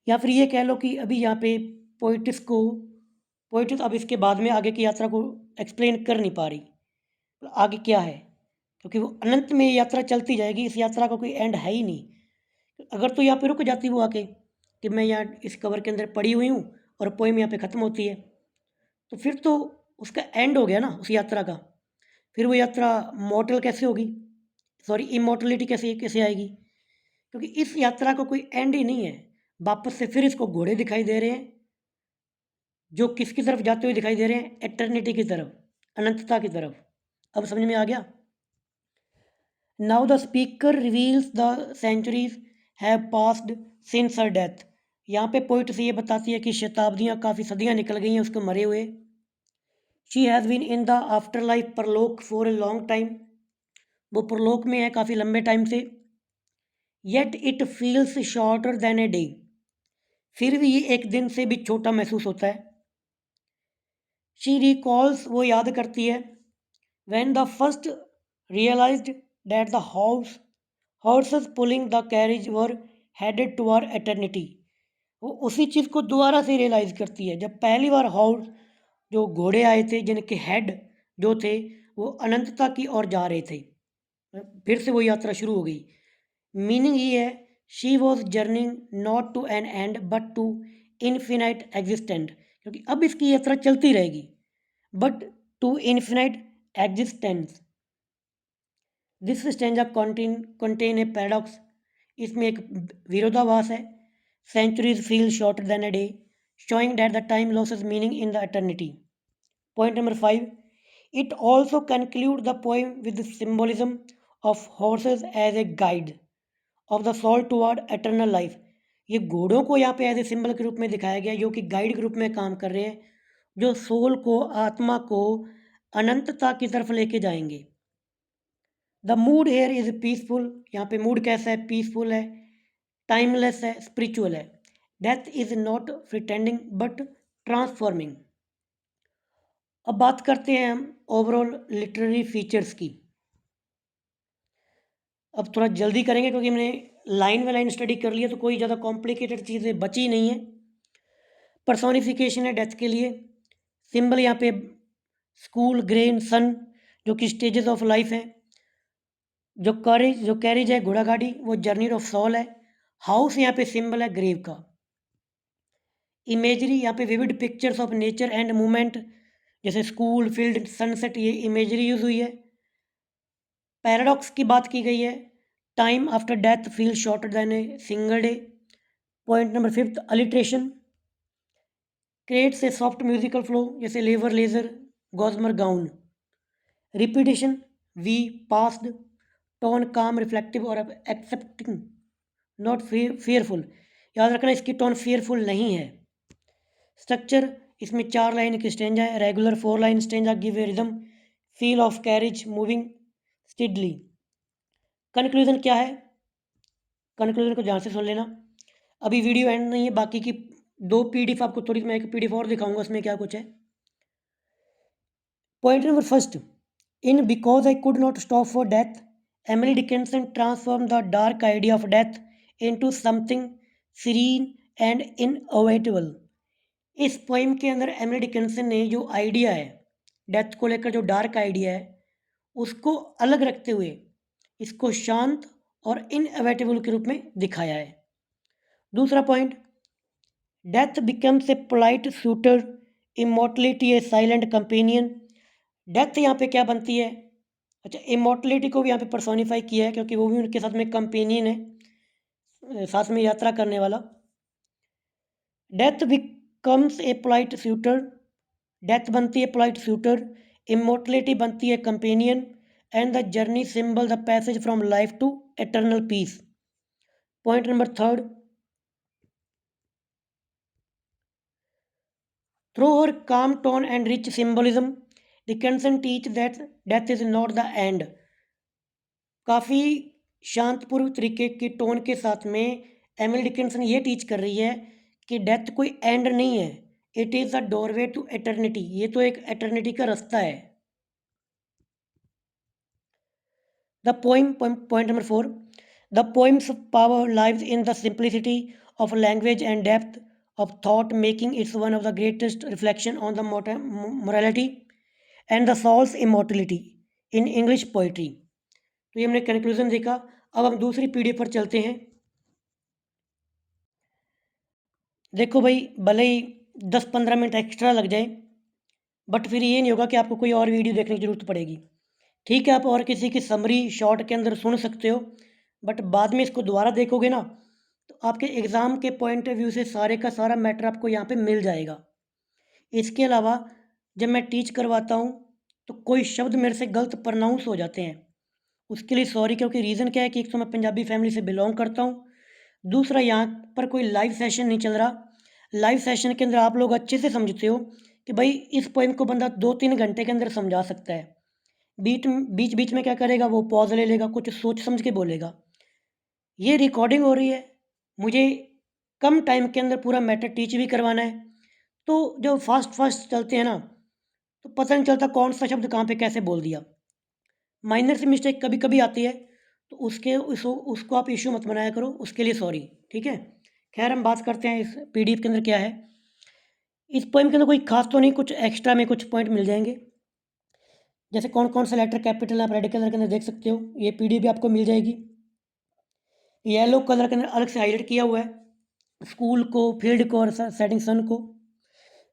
Speaker 1: या फिर ये कह लो कि अभी यहाँ पे पोइटिस अब इसके बाद में आगे की यात्रा को एक्सप्लेन कर नहीं पा रही, तो आगे क्या है, क्योंकि वो अनंत में ये यात्रा चलती जाएगी, इस यात्रा का कोई एंड है ही नहीं। अगर तो यहाँ पे रुक जाती वो आके, कि मैं यहाँ इस कवर के अंदर पड़ी हुई हूँ और पोएम यहाँ पे ख़त्म होती है, तो फिर तो उसका एंड हो गया ना उस यात्रा का। फिर वो यात्रा मॉर्टल कैसे होगी, सॉरी इमॉर्टलिटी कैसे कैसे आएगी, क्योंकि इस यात्रा का कोई एंड ही नहीं है। वापस से फिर इसको घोड़े दिखाई दे रहे हैं जो किसकी तरफ जाते हुए दिखाई दे रहे हैं, एटर्निटी की तरफ, अनंतता की तरफ। अब समझ में आ गया। Now the speaker reveals the centuries have passed since her death. यहाँ पे पोइट से ये बताती है कि शताब्दियाँ, काफ़ी सदियाँ निकल गई हैं उसको मरे हुए। She has been in the after life परलोक फॉर ए लॉन्ग टाइम। वो परलोक में है काफ़ी लंबे टाइम से। Yet it feels shorter than a day. फिर भी ये एक दिन से भी छोटा महसूस होता है। शी रिकॉल्स, वो याद करती है, when the first realized that the horses pulling the carriage were headed toward eternity। वो उसी चीज़ को दोबारा से रियलाइज़ करती है जब पहली बार हॉर्स, जो घोड़े आए थे जिनके हेड जो थे वो अनंतता की ओर जा रहे थे। फिर से वो यात्रा शुरू हो गई। मीनिंग ये है, she was journeying not to an end but to infinite existent, क्योंकि अब इसकी यात्रा चलती रहेगी, but to infinite existence. This stanza contain a paradox. इसमें एक विरोधाभास है। Centuries feel shorter than a day, showing that the time loses meaning in the eternity. Point number 5, it also conclude the poem with symbolism of horses as a guide of the soul toward eternal life. ये घोड़ों को यहाँ पे as a symbol के रूप में दिखाया गया जो कि गाइड के रूप में काम कर रहे हैं, जो सोल को, आत्मा को अनंतता की तरफ लेके जाएंगे। The mood here is peaceful. यहाँ पे मूड कैसा है, पीसफुल है, टाइमलेस है, स्पिरिचुअल है। Death is not pretending but transforming. अब बात करते हैं हम ओवरऑल लिटरेरी फीचर्स की। अब थोड़ा जल्दी करेंगे क्योंकि मैंने लाइन बाय लाइन स्टडी कर लिया, तो कोई ज़्यादा कॉम्प्लिकेटेड चीज़ें बची नहीं है। पर्सोनिफिकेशन है डेथ के लिए। सिंबल यहाँ पे स्कूल, ग्रेन, सन, जो कि स्टेजेस ऑफ लाइफ है। जो कैरेज है, घोड़ा गाड़ी, वो जर्नी ऑफ सोल है। हाउस यहाँ पे सिंबल है ग्रेव का। इमेजरी यहाँ पे vivid pictures of nature and movement, जैसे स्कूल, फील्ड, सनसेट, ये इमेजरी यूज हुई है। पैराडॉक्स की बात की गई है, time after death feel shorter than a single day. Point number 5, alliteration creates a soft musical flow, जैसे लेवर, leisure, gossamer, gown. Repetition, we, passed, tone calm, reflective और एक्सेप्टिंग, नॉट फेयरफुल। याद रखना इसकी टोन फेयरफुल नहीं है। Structure, इसमें 4 line की स्टेंजा है। Regular 4 line stanza give a rhythm, feel of carriage, moving steadily. Conclusion क्या है, कंक्लूजन को ध्यान से सुन लेना। अभी वीडियो एंड नहीं है, बाकी की 2 पीडीएफ आपको थोड़ी, मैं एक पीडीएफ और दिखाऊंगा उसमें क्या कुछ है। Point number 1, in because I could not stop for death, Emily Dickinson transform the dark idea of death into something serene and inevitable. इस पोइम के अंदर एमिली डिकिंसन ने जो आइडिया है डेथ को लेकर, जो डार्क आइडिया है, उसको अलग रखते हुए इसको शांत और इनएविटेबल के रूप में दिखाया है। दूसरा point, death becomes a polite suitor, immortality A silent companion. Death यहाँ पे क्या बनती है, अच्छा, इमोर्टलिटी को भी यहाँ पे पर्सोनिफाई किया है क्योंकि वो भी उनके साथ में कंपेनियन है, साथ में यात्रा करने वाला। Death becomes a polite suitor, death बनती है पोलाइट सूटर, इमोर्टलिटी बनती है companion, and the journey symbol the passage from life to eternal peace. Point number 3, through her calm tone and rich symbolism, Dickinson teach that death is not the end। काफ़ी शांतपूर्व तरीके की tone के साथ में Emily Dickinson ये teach कर रही है कि डेथ कोई एंड नहीं है, it is the doorway to eternity. ये तो एक एटर्निटी का रास्ता है। The poem, point number 4, the poem's power lives in the simplicity of language and depth of thought, making it one of the greatest reflection on the morality and the soul's immortality in English poetry। तो ये हमने conclusion देखा। अब हम दूसरी PDF पर चलते हैं। देखो भाई, भले ही 10-15 मिनट एक्स्ट्रा लग जाए, बट फिर ये नहीं होगा कि आपको कोई और वीडियो देखने की ज़रूरत पड़ेगी। ठीक है, आप और किसी की समरी शॉर्ट के अंदर सुन सकते हो, बट बाद में इसको दोबारा देखोगे ना, तो आपके एग्ज़ाम के पॉइंट ऑफ व्यू से सारे का सारा मैटर आपको यहाँ पे मिल जाएगा। इसके अलावा जब मैं टीच करवाता हूँ, तो कोई शब्द मेरे से गलत प्रनाउंस हो जाते हैं, उसके लिए सॉरी, क्योंकि रीज़न क्या है कि एक तो मैं पंजाबी फैमिली से बिलोंग करता हूँ, दूसरा यहाँ पर कोई लाइव सेशन नहीं चल रहा। लाइव सेशन के अंदर आप लोग अच्छे से समझते हो कि भाई इस पोएम को बंदा 2-3 घंटे के अंदर समझा सकता है। बीच बीच में क्या करेगा, वो पॉज ले लेगा, कुछ सोच समझ के बोलेगा। ये रिकॉर्डिंग हो रही है, मुझे कम टाइम के अंदर पूरा मैटर टीच भी करवाना है, तो जब फास्ट फास्ट चलते हैं ना, तो पता नहीं चलता कौन सा शब्द कहाँ पे कैसे बोल दिया। माइनर सी मिस्टेक कभी कभी आती है, तो उसको आप इश्यू मत बनाया करो, उसके लिए सॉरी। ठीक है, खैर हम बात करते हैं इस पीडीएफ के अंदर क्या है। इस पोएम के अंदर कोई खास तो नहीं, कुछ एक्स्ट्रा में कुछ पॉइंट मिल जाएंगे, जैसे कौन कौन सा लेटर कैपिटल आप रेड कलर के अंदर देख सकते हो, ये पीडीएफ भी आपको मिल जाएगी। येलो कलर के अंदर अलग से हाईलाइट किया हुआ है स्कूल को, फील्ड को और सेटिंग सन को।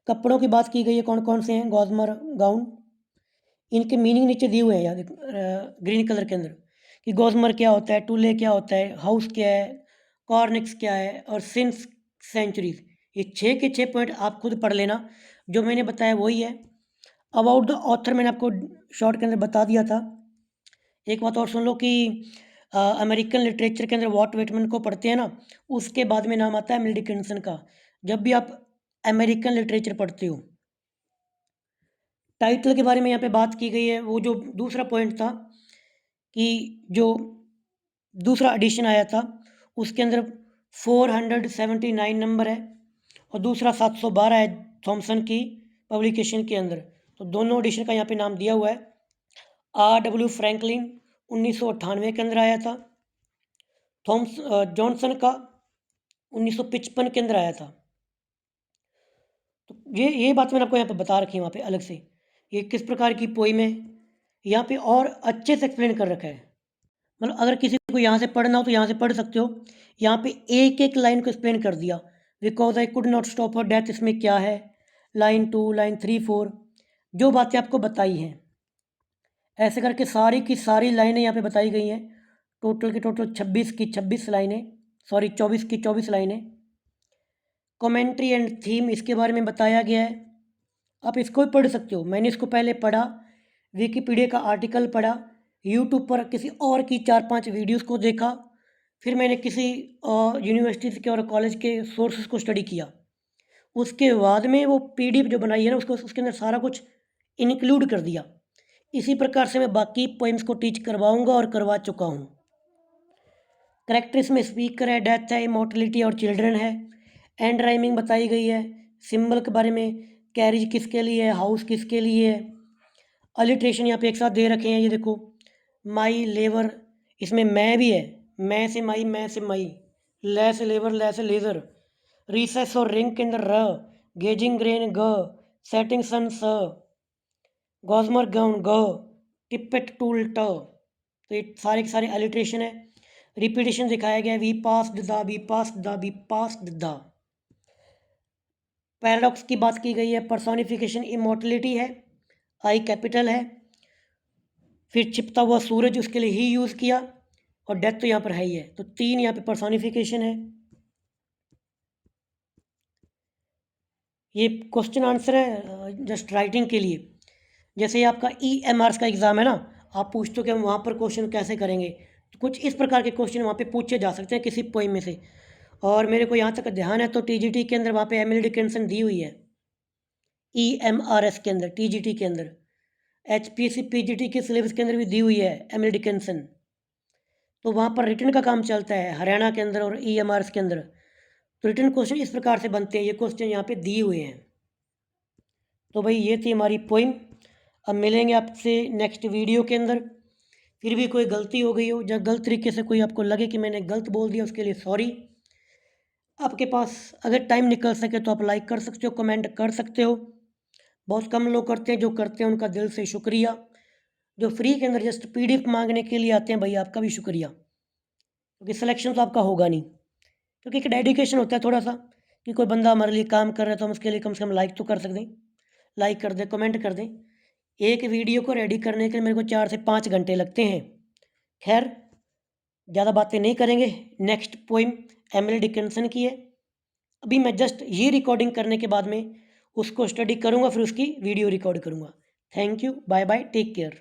Speaker 1: कपड़ों की बात की गई है, कौन कौन से हैं, गॉजमर गाउन, इनके मीनिंग नीचे दिए हुए हैं याद, ग्रीन कलर के अंदर, कि गॉजमर क्या होता है, टूले क्या होता है, हाउस क्या है, कॉर्निक्स क्या है, और सिंस सेंचुरीज। ये 6 के 6 पॉइंट आप खुद पढ़ लेना, जो मैंने बताया वही है। अबाउट द ऑथर मैंने आपको शॉर्ट के अंदर बता दिया था। एक बात और सुन लो कि अमेरिकन लिटरेचर के अंदर वॉल्ट व्हिटमैन को पढ़ते हैं ना, उसके बाद में नाम आता है एमिली डिकिंसन का। जब भी आप अमेरिकन लिटरेचर पढ़ते हो, टाइटल के बारे में यहाँ पे बात की गई है। वो जो दूसरा पॉइंट था कि जो दूसरा एडिशन आया था, उसके अंदर 479 नंबर है, और दूसरा 712 है थॉमसन की पब्लिकेशन के अंदर। तो दोनों एडिशन का यहाँ पे नाम दिया हुआ है। R.W. फ्रैंकलिन 1998 के अंदर आया था, जॉनसन का 1955 के अंदर आया था। तो ये बात मैंने आपको यहाँ पे बता रखी है वहाँ पे अलग से, ये किस प्रकार की पोइम है, यहाँ पे और अच्छे से एक्सप्लेन कर रखा है। मतलब अगर किसी को यहाँ से पढ़ना हो तो यहाँ से पढ़ सकते हो, यहाँ पे एक एक लाइन को एक्सप्लेन कर दिया। Because I could not stop for death, इसमें क्या है, लाइन 2, लाइन 3, 4, जो बातें आपको बताई हैं, ऐसे करके सारी की सारी लाइनें यहाँ पे बताई गई हैं। टोटल की टोटल 26 की 26 लाइनें, सॉरी 24 की 24 लाइनें। कमेंट्री एंड थीम इसके बारे में बताया गया है, आप इसको भी पढ़ सकते हो। मैंने इसको पहले पढ़ा, विकीपीडिया का आर्टिकल पढ़ा, यूट्यूब पर किसी और की 4-5 वीडियोस को देखा, फिर मैंने किसी यूनिवर्सिटी के और कॉलेज के सोर्सेज को स्टडी किया, उसके बाद में वो पीडीएफ जो बनाई है ना, उसको उसके अंदर सारा कुछ इंक्लूड कर दिया। इसी प्रकार से मैं बाकी पोइम्स को टीच करवाऊँगा और करवा चुका हूँ। करेक्टर्स में स्पीकर है, डेथ है, इमोर्टलिटी और चिल्ड्रन है। एंड राइमिंग बताई गई है, सिंबल के बारे में, कैरिज किसके लिए है, हाउस किसके लिए है। अलिट्रेशन यहाँ पे एक साथ दे रखे हैं, ये देखो, माई लेवर, इसमें मैं भी है, मैं से माई, मैं से माई, ले से लेवर, ले से लेज़र। रिसेस और रिंग के अंदर र, गेजिंग ग्रेन ग, सेटिंग सन स, गॉजमर गाउन ग, टिप्पेट टूल ट। तो ये सारे के सारे अलिट्रेशन है। रिपीटेशन दिखाया गया है, we passed the, we passed the, we passed the. Paradox की बात की गई है, पर्सोनिफिकेशन इमोर्टलिटी है, आई कैपिटल है, फिर छिपता हुआ सूरज उसके लिए ही यूज़ किया, और डेथ तो यहाँ पर है ही है। तो 3 यहाँ पे पर्सोनिफिकेशन है। ये क्वेश्चन आंसर है जस्ट राइटिंग के लिए। जैसे आपका EMR का एग्ज़ाम है ना, आप पूछते हो कि हम वहाँ पर क्वेश्चन कैसे करेंगे, तो कुछ इस प्रकार के क्वेश्चन वहाँ पे पूछे जा सकते हैं किसी पोइम में से। और मेरे को यहाँ तक ध्यान है तो TGT के अंदर वहाँ पे एमिली डिकिंसन दी हुई है, EMRS के अंदर, TGT के अंदर, HPSC PGT के सिलेबस के अंदर भी दी हुई है एमिली डिकिंसन। तो वहाँ पर रिटर्न का काम चलता है हरियाणा के अंदर और EMRS के अंदर। तो रिटर्न क्वेश्चन इस प्रकार से बनते हैं, ये क्वेश्चन यहाँ पे दिए हुए हैं। तो भाई ये थी हमारी पोइम। अब मिलेंगे आपसे नेक्स्ट वीडियो के अंदर। फिर भी कोई गलती हो गई हो, या गलत तरीके से कोई आपको लगे कि मैंने गलत बोल दिया, उसके लिए सॉरी। आपके पास अगर टाइम निकल सके तो आप लाइक कर सकते हो, कमेंट कर सकते हो। बहुत कम लोग करते हैं, जो करते हैं उनका दिल से शुक्रिया। जो फ्री के अंदर जस्ट पीडीएफ मांगने के लिए आते हैं, भाई आपका भी शुक्रिया, क्योंकि सिलेक्शन तो आपका होगा नहीं, क्योंकि एक डेडिकेशन होता है थोड़ा सा कि कोई बंदा हमारे लिए काम कर रहा है तो हम उसके लिए कम से कम लाइक तो कर सकते हैं, लाइक कर दें, कमेंट कर दें। एक वीडियो को रेडी करने के लिए मेरे को 4 से 5 घंटे लगते हैं। खैर, ज़्यादा बातें नहीं करेंगे। नेक्स्ट पोइम एमिली डिकिंसन की है। अभी मैं जस्ट ये रिकॉर्डिंग करने के बाद में उसको स्टडी करूँगा, फिर उसकी वीडियो रिकॉर्ड करूँगा। Thank you, bye bye, take care.